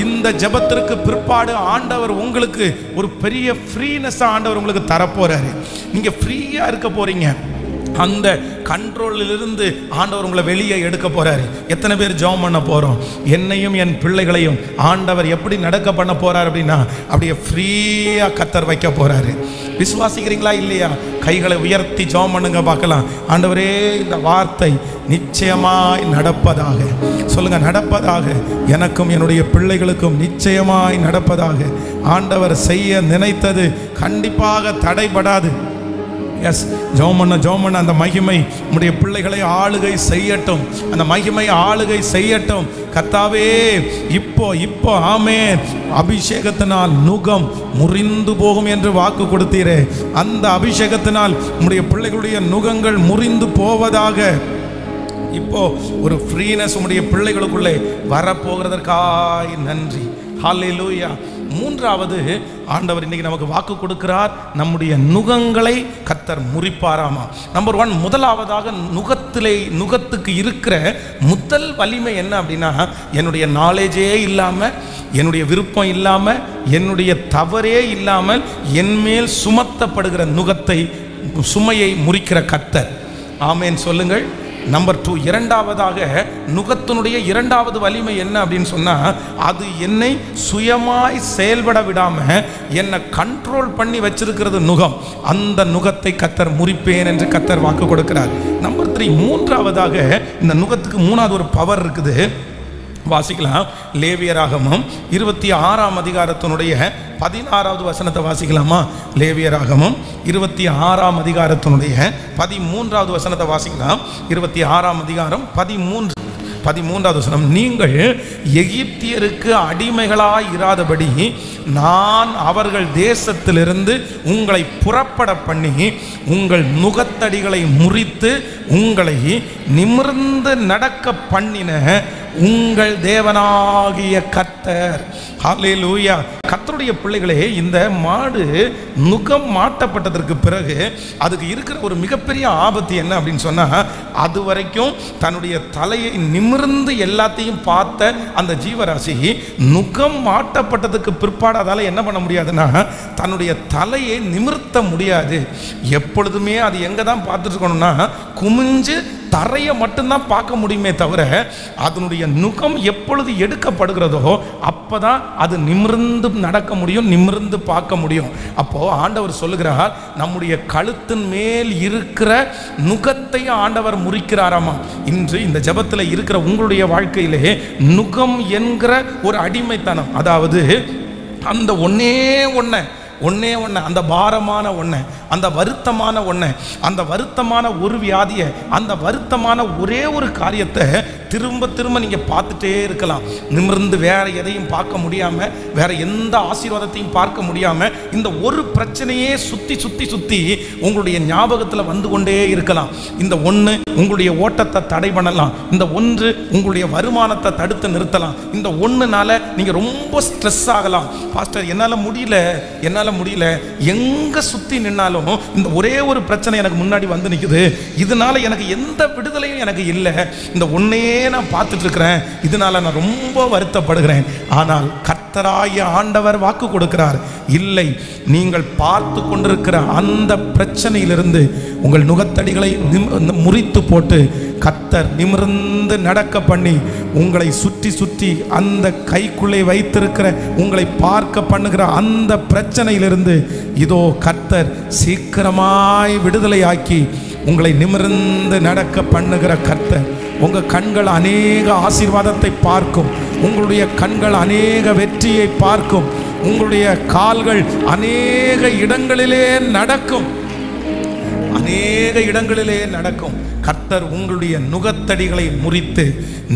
இந்த ஜெபத்திற்கு பிற்பாடு ஆண்டவர் உங்களுக்கு ஒரு பெரிய ஃப்ரீனஸ் ஆண்டவர் உங்களுக்கு தரப்போறாரு. நீங்க ஃப்ரீயா இருக்க போறீங்க. அந்த கண்ட்ரோலிலிருந்து ஆண்டவர் உங்களை வெளியே எடுக்க போறாரு. எத்தனை பேர் ஜெபம் பண்ண போறோம்? என்னையும் என் பிள்ளைகளையும் ஆண்டவர் எப்படி நடக்க பண்ண போறாரு அப்படின்னா, அப்படியே ஃப்ரீயா கர்த்தர் வைக்க போறாரு. விசுவாசிக்கிறீங்களா இல்லையா? கைகளை உயர்த்தி ஜெபம் பண்ணுங்க பார்க்கலாம். ஆண்டவரே, இந்த வார்த்தை நிச்சயமாய் நடப்பதாக சொல்லுங்க. நடப்பதாக, எனக்கும் என்னுடைய பிள்ளைகளுக்கும் நிச்சயமாய் நடப்பதாக. ஆண்டவர் செய்ய நினைத்தது கண்டிப்பாக தடைபடாது. எஸ், ஜெபம் பண்ண அந்த மகிமை உம்முடைய பிள்ளைகளை ஆளுகை செய்யட்டும், அந்த மகிமை ஆளுகை செய்யட்டும். கர்த்தாவே, இப்போ ஆமென். அபிஷேகத்தினால் நுகம் முறிந்து போகும் என்று வாக்கு கொடுத்தீரே, அந்த அபிஷேகத்தினால் உம்முடைய பிள்ளைகளுடைய நுகங்கள் முறிந்து போவதாக. இப்போ ஒரு ஃப்ரீனஸ் உம்முடைய பிள்ளைகளுக்குள்ளே வரப்போகிறதற்காய் நன்றி. ஹல்லேலூயா. மூன்றாவது, ஆண்டவர் இன்னைக்கு நமக்கு வாக்கு கொடுக்கிறார், நம்முடைய நுகங்களை கர்த்தர் முறிப்பாராமா. நம்பர் 1, முதலாவதாக நுகத்துக்கு இருக்கிற முதல் வலிமை என்ன அப்படின்னா, என்னுடைய நாலேஜே இல்லாமல், என்னுடைய விருப்பம் இல்லாமல், என்னுடைய தவறே இல்லாமல் என் மேல் சுமத்தப்படுகிற சுமையை முறிக்கிற கர்த்தர். ஆமேன் சொல்லுங்கள். நம்பர் 2, இரண்டாவதாக நுகத்தினுடைய இரண்டாவது வலிமை என்ன அப்படின்னு சொன்னா, அது என்னை சுயமாய் செயல்பட விடாம என்னை கண்ட்ரோல் பண்ணி வச்சிருக்கிறது நுகம். அந்த நுகத்தை கர்த்தர் முறிப்பேன் என்று கர்த்தர் வாக்கு கொடுக்கிறார். நம்பர் 3, மூன்றாவதாக இந்த நுகத்துக்கு மூணாவது ஒரு பவர் இருக்குது. வாசிக்கலாம். லேவியராகமம் 26ஆம் அதிகாரத்தினுடைய 16வது வசனத்தை வாசிக்கலாமா? லேவியராகமம் 26ஆம் அதிகாரத்தினுடைய 13வது வசனத்தை வாசிக்கலாம். 26ஆம் அதிகாரம் 13வது வசனம். நீங்கள் எகிப்தியருக்கு அடிமைகளாய் இராதபடி நான் அவர்கள் தேசத்திலிருந்து உங்களை புறப்பட பண்ணி உங்கள் நுகத்தடிகளை முறித்து உங்களை நிமிர்ந்து நடக்க பண்ணின உங்கள் தேவனாகிய கர்த்தர். ஹல்லேலூயா. கர்த்தருடைய பிள்ளைகளே, இந்த மாடு நுகம் மாட்டப்பட்டதற்கு பிறகு அதுக்கு இருக்கிற ஒரு மிகப்பெரிய ஆபத்து என்ன அப்படின்னு சொன்னா, அது வரைக்கும் தன்னுடைய தலையை நிமிர்ந்து எல்லாத்தையும் பார்த்த அந்த ஜீவராசி நுகம் மாட்டப்பட்டதுக்கு பிற்பாடு அதால என்ன பண்ண முடியாதுன்னா, தன்னுடைய தலையை நிமிர்த்த முடியாது. எப்பொழுதுமே அது எங்க தான் பார்த்துட்டு இருக்கணும்னா, குமிஞ்சு தரையை மட்டும்தான் பார்க்க முடியுமே தவிர, அதனுடைய நுகம் எப்பொழுது எடுக்கப்படுகிறதோ அப்பதான் அது நிமிர்ந்து நடக்க முடியும், நிமிர்ந்து பார்க்க முடியும். அப்போ ஆண்டவர் சொல்லுகிறார், நம்முடைய கழுத்தின் மேல் இருக்கிற நுகத்தை ஆண்டவர் முறிக்கிறாராமா. இன்று இந்த ஜெபத்தில் இருக்கிற உங்களுடைய வாழ்க்கையிலே நுகம் என்கிற ஒரு அடிமைத்தனம், அதாவது அந்த ஒன்னே ஒன்று, அந்த பாரமான ஒன்று, அந்த வருத்தமான ஒன்று, அந்த வருத்தமான ஒரு வியாதியை, அந்த வருத்தமான ஒரே ஒரு காரியத்தை திரும்ப திரும்ப நீங்கள் பார்த்துட்டே இருக்கலாம். நிமிர்ந்து வேற எதையும் பார்க்க முடியாமல், வேற எந்த ஆசீர்வாதத்தையும் பார்க்க முடியாமல், இந்த ஒரு பிரச்சனையே சுற்றி சுற்றி சுற்றி உங்களுடைய ஞாபகத்தில் வந்து கொண்டே இருக்கலாம். இந்த ஒன்று உங்களுடைய ஓட்டத்தை தடை பண்ணலாம், இந்த ஒன்று உங்களுடைய வருமானத்தை தடுத்து நிறுத்தலாம், இந்த ஒன்றுனால நீங்கள் ரொம்ப ஸ்ட்ரெஸ் ஆகலாம். பாஸ்டர் என்னால் முடியல, எங்கே சுற்றி நின்னாலும் இந்த ஒரே ஒரு பிரச்சனை எனக்கு முன்னாடி வந்து நிற்குது, இதனால எனக்கு எந்த விடுதலையும் எனக்கு இல்லை, இந்த ஒன்னையே நான் பார்த்துட்டு இருக்கிறேன், இதனால நான் ரொம்ப வருத்தப்படுகிறேன். ஆனால் கர்த்தராகிய ஆண்டவர் வாக்கு கொடுக்கிறார், இல்லை, நீங்கள் பார்த்து கொண்டிருக்கிற அந்த பிரச்சனையிலிருந்து உங்கள் நுகத்தடிகளை முறித்து போட்டு கர்த்தர் நிமிர்ந்து நடக்க பண்ணி உங்களை சுற்றி சுற்றி அந்த கைக்குள்ளே வைத்திருக்கிற உங்களை பார்க்க பண்ணுகிற அந்த பிரச்சனையிலிருந்து இதோ கர்த்தர் சீக்கிரமாய் விடுதலையாக்கி உங்களை நிமிர்ந்து நடக்க பண்ணுகிற கர்த்தர். உங்கள் கண்கள் அநேக ஆசீர்வாதத்தை பார்க்கும், உங்களுடைய கண்கள் அநேக வெற்றியை பார்க்கும், உங்களுடைய கால்கள் அநேக இடங்களிலே நடக்கும், அநேக இடங்களிலே நடக்கும். கர்த்தர் உங்களுடைய நுகத்தடிகளை முறித்து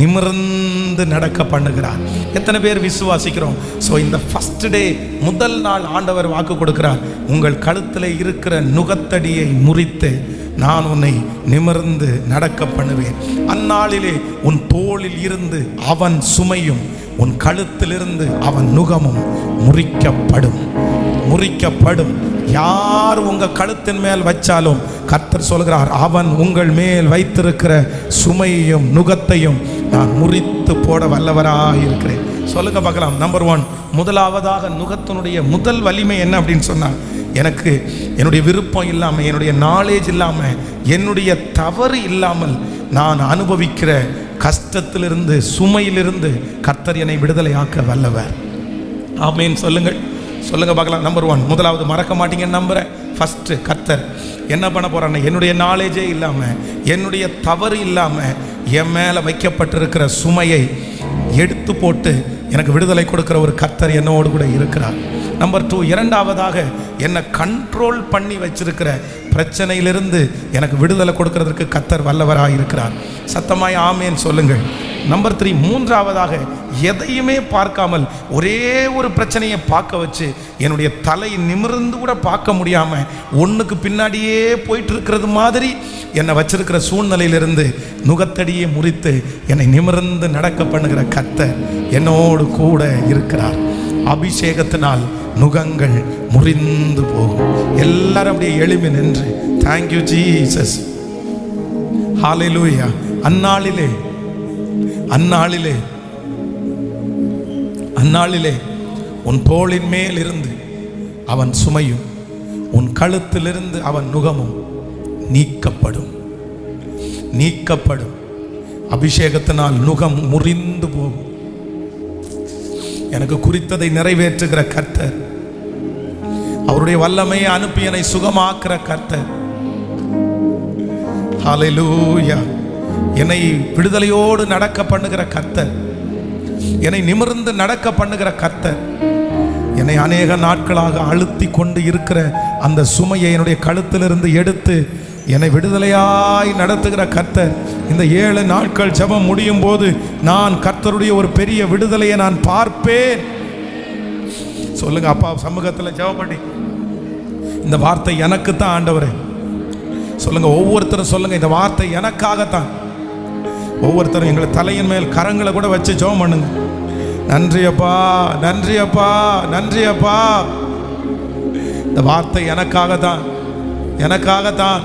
நிமிர்ந்து நடக்க பண்ணுகிறார். எத்தனை பேர் விசுவாசிக்கிறோம்? ஸோ இந்த ஃபர்ஸ்ட் டே, முதல் நாள் ஆண்டவர் வாக்கு கொடுக்கிறார், உங்கள் கழுத்தில் இருக்கிற நுகத்தடியை முறித்து நான் உன்னை நிமிர்ந்து நடக்க பண்ணுவேன். அந்நாளிலே உன் தோளில் இருந்து அவன் சுமையும் உன் கழுத்திலிருந்து அவன் நுகமும் முறிக்கப்படும். யார் உங்க கழுத்தின் மேல் வச்சாலும் கர்த்தர் சொல்கிறார், அவன் உங்கள் மேல் வைத்திருக்கிற சுமையையும் நுகத்தையும் நான் முறித்து போட வல்லவராக இருக்கிறேன். சொல்லுங்க பார்க்கலாம். நம்பர் 1, முதலாவதாக நுகத்தினுடைய முதல் வலிமை என்ன அப்படின்னு சொன்னா, எனக்கு என்னுடைய விருப்பம் இல்லாமல், என்னுடைய நாலேஜ் இல்லாமல், என்னுடைய தவறு இல்லாமல் நான் அனுபவிக்கிற கஷ்டத்திலிருந்து, சுமையிலிருந்து கர்த்தர் என்னை விடுதலையாக்க வல்லவர். ஆமேன். சொல்லுங்க பார்க்கலாம். நம்பர் 1, முதலாவது மறக்க மாட்டீங்கன்னு நம்புறேன். ஃபர்ஸ்ட், கர்த்தர் என்ன பண்ண போறான்னு, என்னுடைய நாலேஜே இல்லாமல், என்னுடைய தவறு இல்லாமல் என் மேலே வைக்கப்பட்டிருக்கிற சுமையை எடுத்து போட்டு எனக்கு விடுதலை கொடுக்கிற ஒரு கர்த்தர் என்னோடு கூட இருக்கிறார். நம்பர் 2, இரண்டாவதாக என்னை கண்ட்ரோல் பண்ணி வச்சிருக்கிற பிரச்சனையிலிருந்து எனக்கு விடுதலை கொடுக்கிறதுக்கு கர்த்தர் வல்லவராக இருக்கிறார். சத்தமாய் ஆமேன் சொல்லுங்கள். நம்பர் 3, மூன்றாவதாக எதையுமே பார்க்காமல் ஒரே ஒரு பிரச்சனையை பார்க்க வச்சு என்னுடைய தலை நிமிர்ந்து கூட பார்க்க முடியாமல் ஒன்றுக்கு பின்னாடியே போயிட்டு இருக்கிறது மாதிரி என்னை வச்சிருக்கிற சூழ்நிலையிலிருந்து நுகத்தடியை முறித்து என்னை நிமிர்ந்து நடக்க பண்ணுகிற கர்த்தர் என்னோடு கூட இருக்கிறார். அபிஷேகத்தினால் நுகங்கள் முறிந்து போகும். எல்லாரும் அப்படியே எழுப்பி நின்று தேங்க்யூ ஜீசஸ், ஹல்லேலூயா. அந்நாளிலே உன் தோளின் மேல் இருந்து அவன் சுமையும் உன் கழுத்திலிருந்து அவன் நுகமும் நீக்கப்படும். அபிஷேகத்தினால் நுகம் முறிந்து போகும். எனக்கு குறித்ததை நிறைவேற்றுகிற கர்த்தர், அவருடைய வல்லமையை அனுப்பி என்னை சுகமாக்குற கர்த்தர். ஹல்லேலூயா. என்னை விடுதலையோடு நடக்க பண்ணுகிற கர்த்தர், என்னை நிமிர்ந்து நடக்க பண்ணுகிற கர்த்தர், என்னை அநேக நாட்களாக அழுத்தி கொண்டு இருக்கிற அந்த சுமையை என்னுடைய கழுத்திலிருந்து எடுத்து என்னை விடுதலையாய் நடத்துகிற கர்த்தர். இந்த 7 நாட்கள் ஜெபம் முடியும் போது நான் கர்த்தருடைய ஒரு பெரிய விடுதலையை நான் பார்ப்பேன். சொல்லுங்க, அப்பா சமூகத்தில் ஜெபம் பண்ணி, இந்த வார்த்தை எனக்கு தான் ஆண்டவரே. சொல்லுங்க, ஒவ்வொருத்தரும் சொல்லுங்க, இந்த வார்த்தை எனக்காகத்தான். ஒவ்வொருத்தரும் எங்களை தலையின் மேல் கரங்களை கூட வச்சு ஜெபம் பண்ணுங்க. நன்றி அப்பா, நன்றி அப்பா, நன்றி அப்பா. இந்த வார்த்தை எனக்காகத்தான், எனக்காகத்தான்.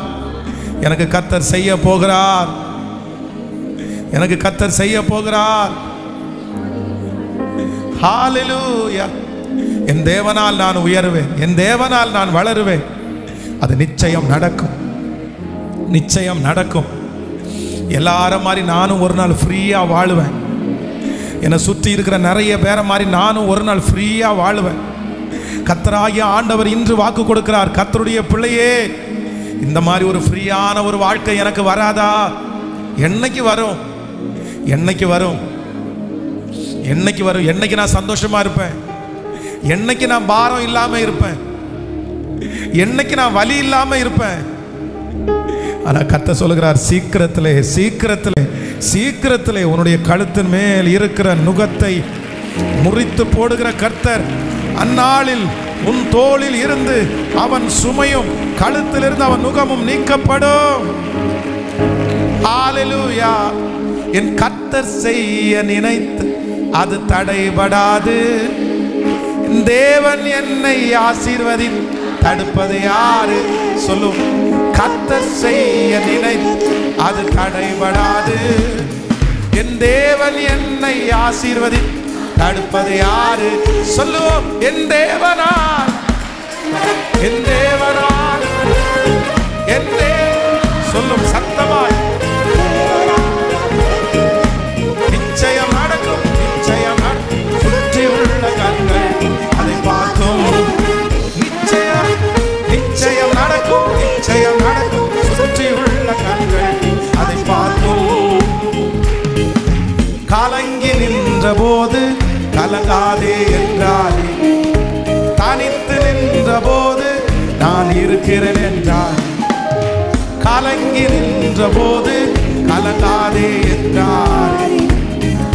எனக்கு கர்த்தர் செய்ய போகிறார், எனக்கு கர்த்தர் செய்ய போகிறார். ஹalleluya. என் தேவனால் நான் உயருவேன், என் தேவனால் நான் வளருவேன். அது நிச்சயம் நடக்கும், நிச்சயம் நடக்கும். எல்லாரும் மாதிரி நானும் ஒரு நாள் ஃப்ரீயா வாழுவேன். என்னை சுற்றி இருக்கிற நிறைய பேரை மாதிரி நானும் ஒரு நாள் ஃப்ரீயா வாழுவேன். கர்த்தராகிய ஆண்டவர் இன்று வாக்கு கொடுக்கிறார், கர்த்தருடைய பிள்ளையே, இந்த மாதிரி ஒரு ஃப்ரீயான ஒரு வாழ்க்கை எனக்கு வராதா? என்னைக்கு வரும்? என்னைக்கு வரும்? என்னைக்கு வரும்? என்னைக்கு நான் சந்தோஷமா இருப்பேன்? என்னைக்கு நான் பாரம் இல்லாம இருப்பேன்? என்னைக்கு நான் வலி இல்லாம இருப்பேன்? ஆனா கர்த்தர் சொல்லுகிறார், சீக்கிரத்திலே சீக்கிரத்திலே சீக்கிரத்திலே உன்னுடைய கழுத்தின் மேல் இருக்கிற நுகத்தை முறித்து போடுகிற கர்த்தர், அந்நாளில் உன் தோளில் இருந்து அவன் சுமையும் கழுத்திலிருந்து அவன் நுகமும் நீக்கப்படும். ஹalleluya. என் கர்த்தர் செய்ய நினைத்து அது தடைபடாது. தேவன் என்னை ஆசீர்வதி தடுப்பது யாரு? சொல்லும். கர்த்தர் செய்ய நினைத்து அது தடைபடாது. என் தேவன் என்னை ஆசீர்வதி தடுப்பது யாரு? சொல்லுவோம். என் தேவனால், என் தேவனால், என் சொல்லும் சத்தமாய். நிச்சயம் நடக்கும், நிச்சயம் நடக்கும். சுற்றி உள்ள கண்கள் அதை பார்க்கும். நிச்சயம் நிச்சயம் நடக்கும், நிச்சயம் நடக்கும். சுற்றி உள்ள கண்கள் அதை பார்க்கும். கலங்கி நின்ற போது கலங்காதே என்றாரே, தனித்து நின்ற போது நான் இருக்கிறேன் என்றார். கலங்கி நின்ற போது கலங்காதே என்றாரே,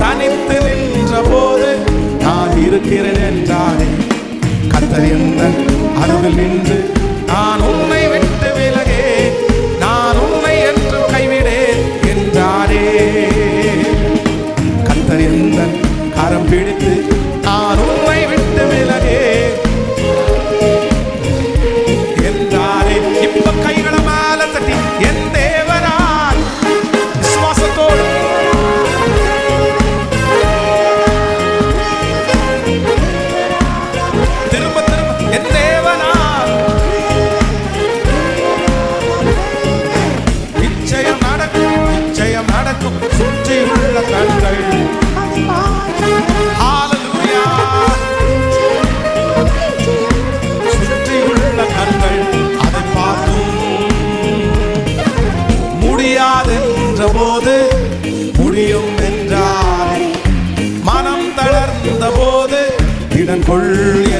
தனித்து நின்ற போது நான் இருக்கிறேன் என்றாரே. கர்த்தர் எந்தன் அருகில் நின்று நான் உன்னை விட்டு விலகே, நான் உன்னை என்று கைவிடேன் என்றாரே. கர்த்தர் எந்தன் கரம் பிடித்து நான் உன்னை விட்டு விலகே என்றாரே. இப்ப கைகளை மேல தட்டி என் தேவனால் விசுவாசத்தோடு திரும்ப திரும்ப என் தேவனால் நிச்சயம் நடக்கும், நிச்சயம் நடக்கும். சுற்றி உள்ள கண்கள் ஹalleluya. சுற்றி உள்ள கண்கள் அதை பார்க்கும். முடியாதென்ற போது முடியும் என்றாரே, மனம் தளர்ந்த போது இடம் கொள்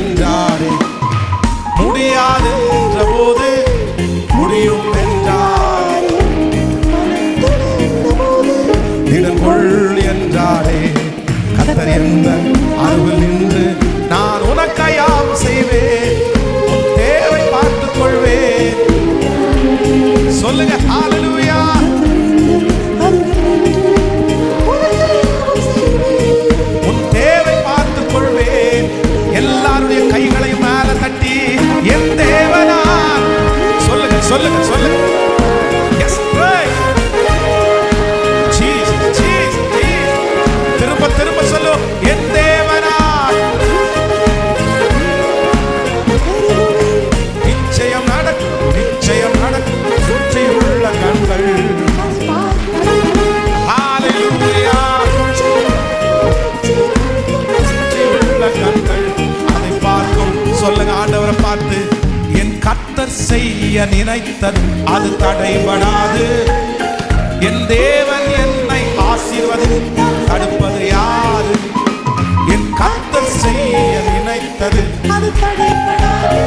என்றாரே. முடியாதென்ற போது முடியும் என்றாரே, இடம் கொள் என்றாரே. கர்த்தர் எந்தன் அருகில் நின்று நான் உனக்காயாம் செய்வேன், உன் தேவை பார்த்துக் கொள்வேன். சொல்லுங்க ஹalleluya. உன் தேவை பார்த்துக் கொள்வேன். எல்லாருடைய கைகளை மேல தட்டி என் தேவனால் சொல்லுங்க, சொல்லுங்க, சொல்லுங்க. Yes right. Jesus, Jesus, Jesus. திரும்ப திரும்ப சொல்லு. என் தேவனால் நிச்சயம் நடக்கும், நிச்சயம் நடக்கும். சுற்றி உள்ள கண்கள் ஹalleluya. சுற்றி உள்ள கண்கள் அதை பார்க்கும். சொல்லுங்க ஆண்டவரை பார்த்து, என் கர்த்தர் செய்ய நினைத்தது அது தடைபடாது. என் தேவன் என்னை ஆசீர்வதி தடுப்பது யாரு? என் கர்த்தர் செய்ய நினைத்தது அது தடைபடாது.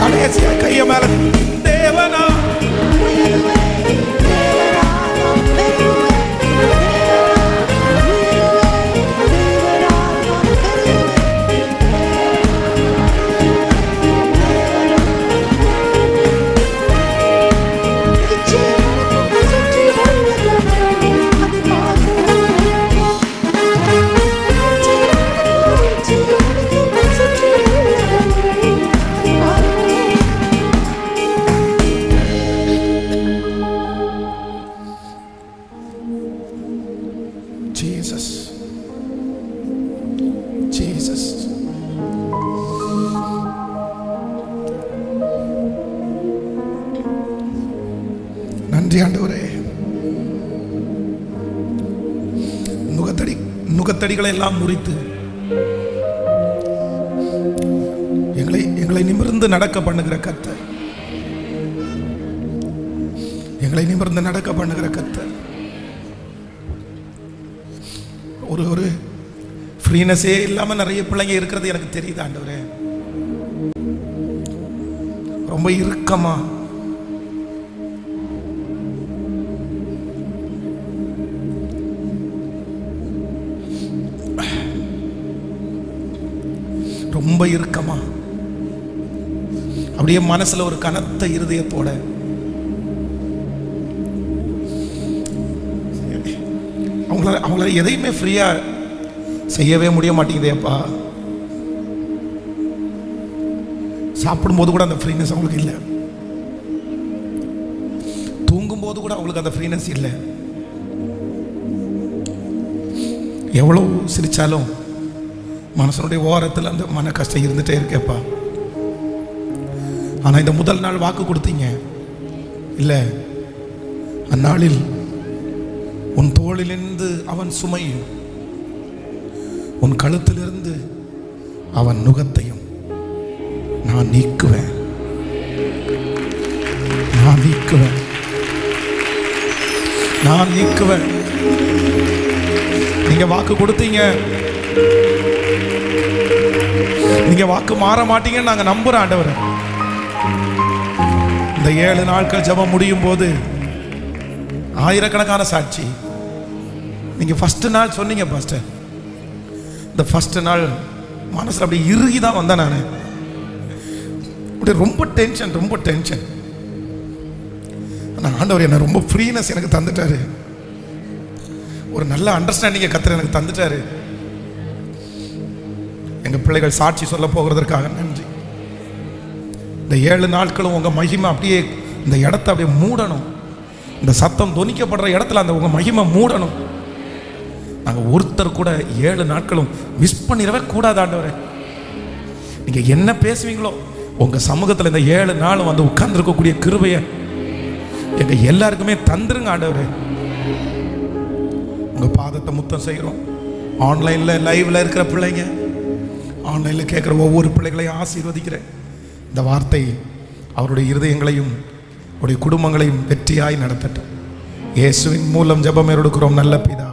கடைசியா கைய மேல தேவனா ஜீசஸ், ஜீசஸ். நன்றி ஆண்டவரே. நுகத்தடிகளை எல்லாம் முறித்து எங்களை நிமிர்ந்து நடக்க பண்ணுகிற கர்த்தர், எங்களை நிமிர்ந்து நடக்க பண்ணுகிற கர்த்தர். ஒரு ஃப்ரீனஸே இல்லாம நிறைய பிள்ளைங்க இருக்கிறது எனக்கு தெரியுது ஆண்டவரே. ரொம்ப இறுக்கமா, ரொம்ப இறுக்கமா, அப்படியே மனசுல ஒரு கனத்த இருதயத்தோட அவங்களால எதையுமே ஃப்ரீயா செய்யவே முடிய மாட்டேங்குதேப்பா. சாப்பிடும்போது கூட அந்த ஃப்ரீனஸ் அவங்களுக்கு இல்லை, தூங்கும் போது கூட அவங்களுக்கு அந்த ஃப்ரீனஸ் இல்லை. எவ்வளவு சிரிச்சாலும் மனசனுடைய ஓரத்தில் அந்த மன கஷ்டம் இருந்துட்டே இருக்கேப்பா. ஆனால் இந்த முதல் நாள் வாக்கு கொடுத்தீங்க இல்லை, அந்நாளில் உன் தோளிலிருந்து அவன் சுமையும் உன் கழுத்திலிருந்து அவன் நுகத்தையும் நான் நீக்குவேன், நான் நீக்குவேன், நான் நீக்குவேன். நீங்க வாக்கு கொடுத்தீங்க, நீங்க வாக்கு மாற மாட்டீங்கன்னு நாங்க நம்புறோம் ஆண்டவரே. இந்த 7 நாட்கள் ஜெபம் முடியும் போது ஆயிரக்கணக்கான சாட்சி. நீங்க ஃபர்ஸ்ட் நாள் சொன்னீங்க பாஸ்டர், இந்த ஃபர்ஸ்ட் நாள் மனசுல அப்படி இறுகி தான் வந்தேன் நான். அப்படியே ரொம்ப டென்ஷன், ரொம்ப டென்ஷன். ஆனால் ஆண்டவர் என்ன ரொம்ப ஃப்ரீனஸ் எனக்கு தந்துட்டாரு, ஒரு நல்ல அண்டர்ஸ்டாண்டிங்கை கர்த்தர் எனக்கு தந்துட்டாரு. எங்கள் பிள்ளைகள் சாட்சி சொல்ல போகிறதற்காக நன்றி. இந்த 7 நாட்களும் உங்கள் மகிமை அப்படியே இந்த இடத்த அப்படியே மூடணும். இந்த சத்தம் தொனிக்கப்படுற இடத்துல அந்த உங்கள் மகிமை மூடணும். நாங்கள் ஒருத்தர் கூட 7 நாட்களும் மிஸ் பண்ணிடவே கூடாது ஆண்டவரே. நீங்கள் என்ன பேசுவீங்களோ உங்கள் சமூகத்தில் இந்த 7 நாளும் வந்து உட்கார்ந்துருக்கக்கூடிய கிருபையை எங்கள் எல்லாருக்குமே தந்துருங்க ஆண்டவரே. உங்கள் பாதத்தை முத்தம் செய்கிறோம். ஆன்லைனில் லைவில் இருக்கிற பிள்ளைங்க, ஆன்லைனில் கேட்குற ஒவ்வொரு பிள்ளைகளையும் ஆசீர்வதிக்கிறேன். இந்த வார்த்தை அவருடைய இருதயங்களையும் அவருடைய குடும்பங்களையும் வெற்றியாய் நடத்தட்டும். இயேசுவின் மூலம் ஜெபம் எடுக்கிறோம் நல்ல பிதா.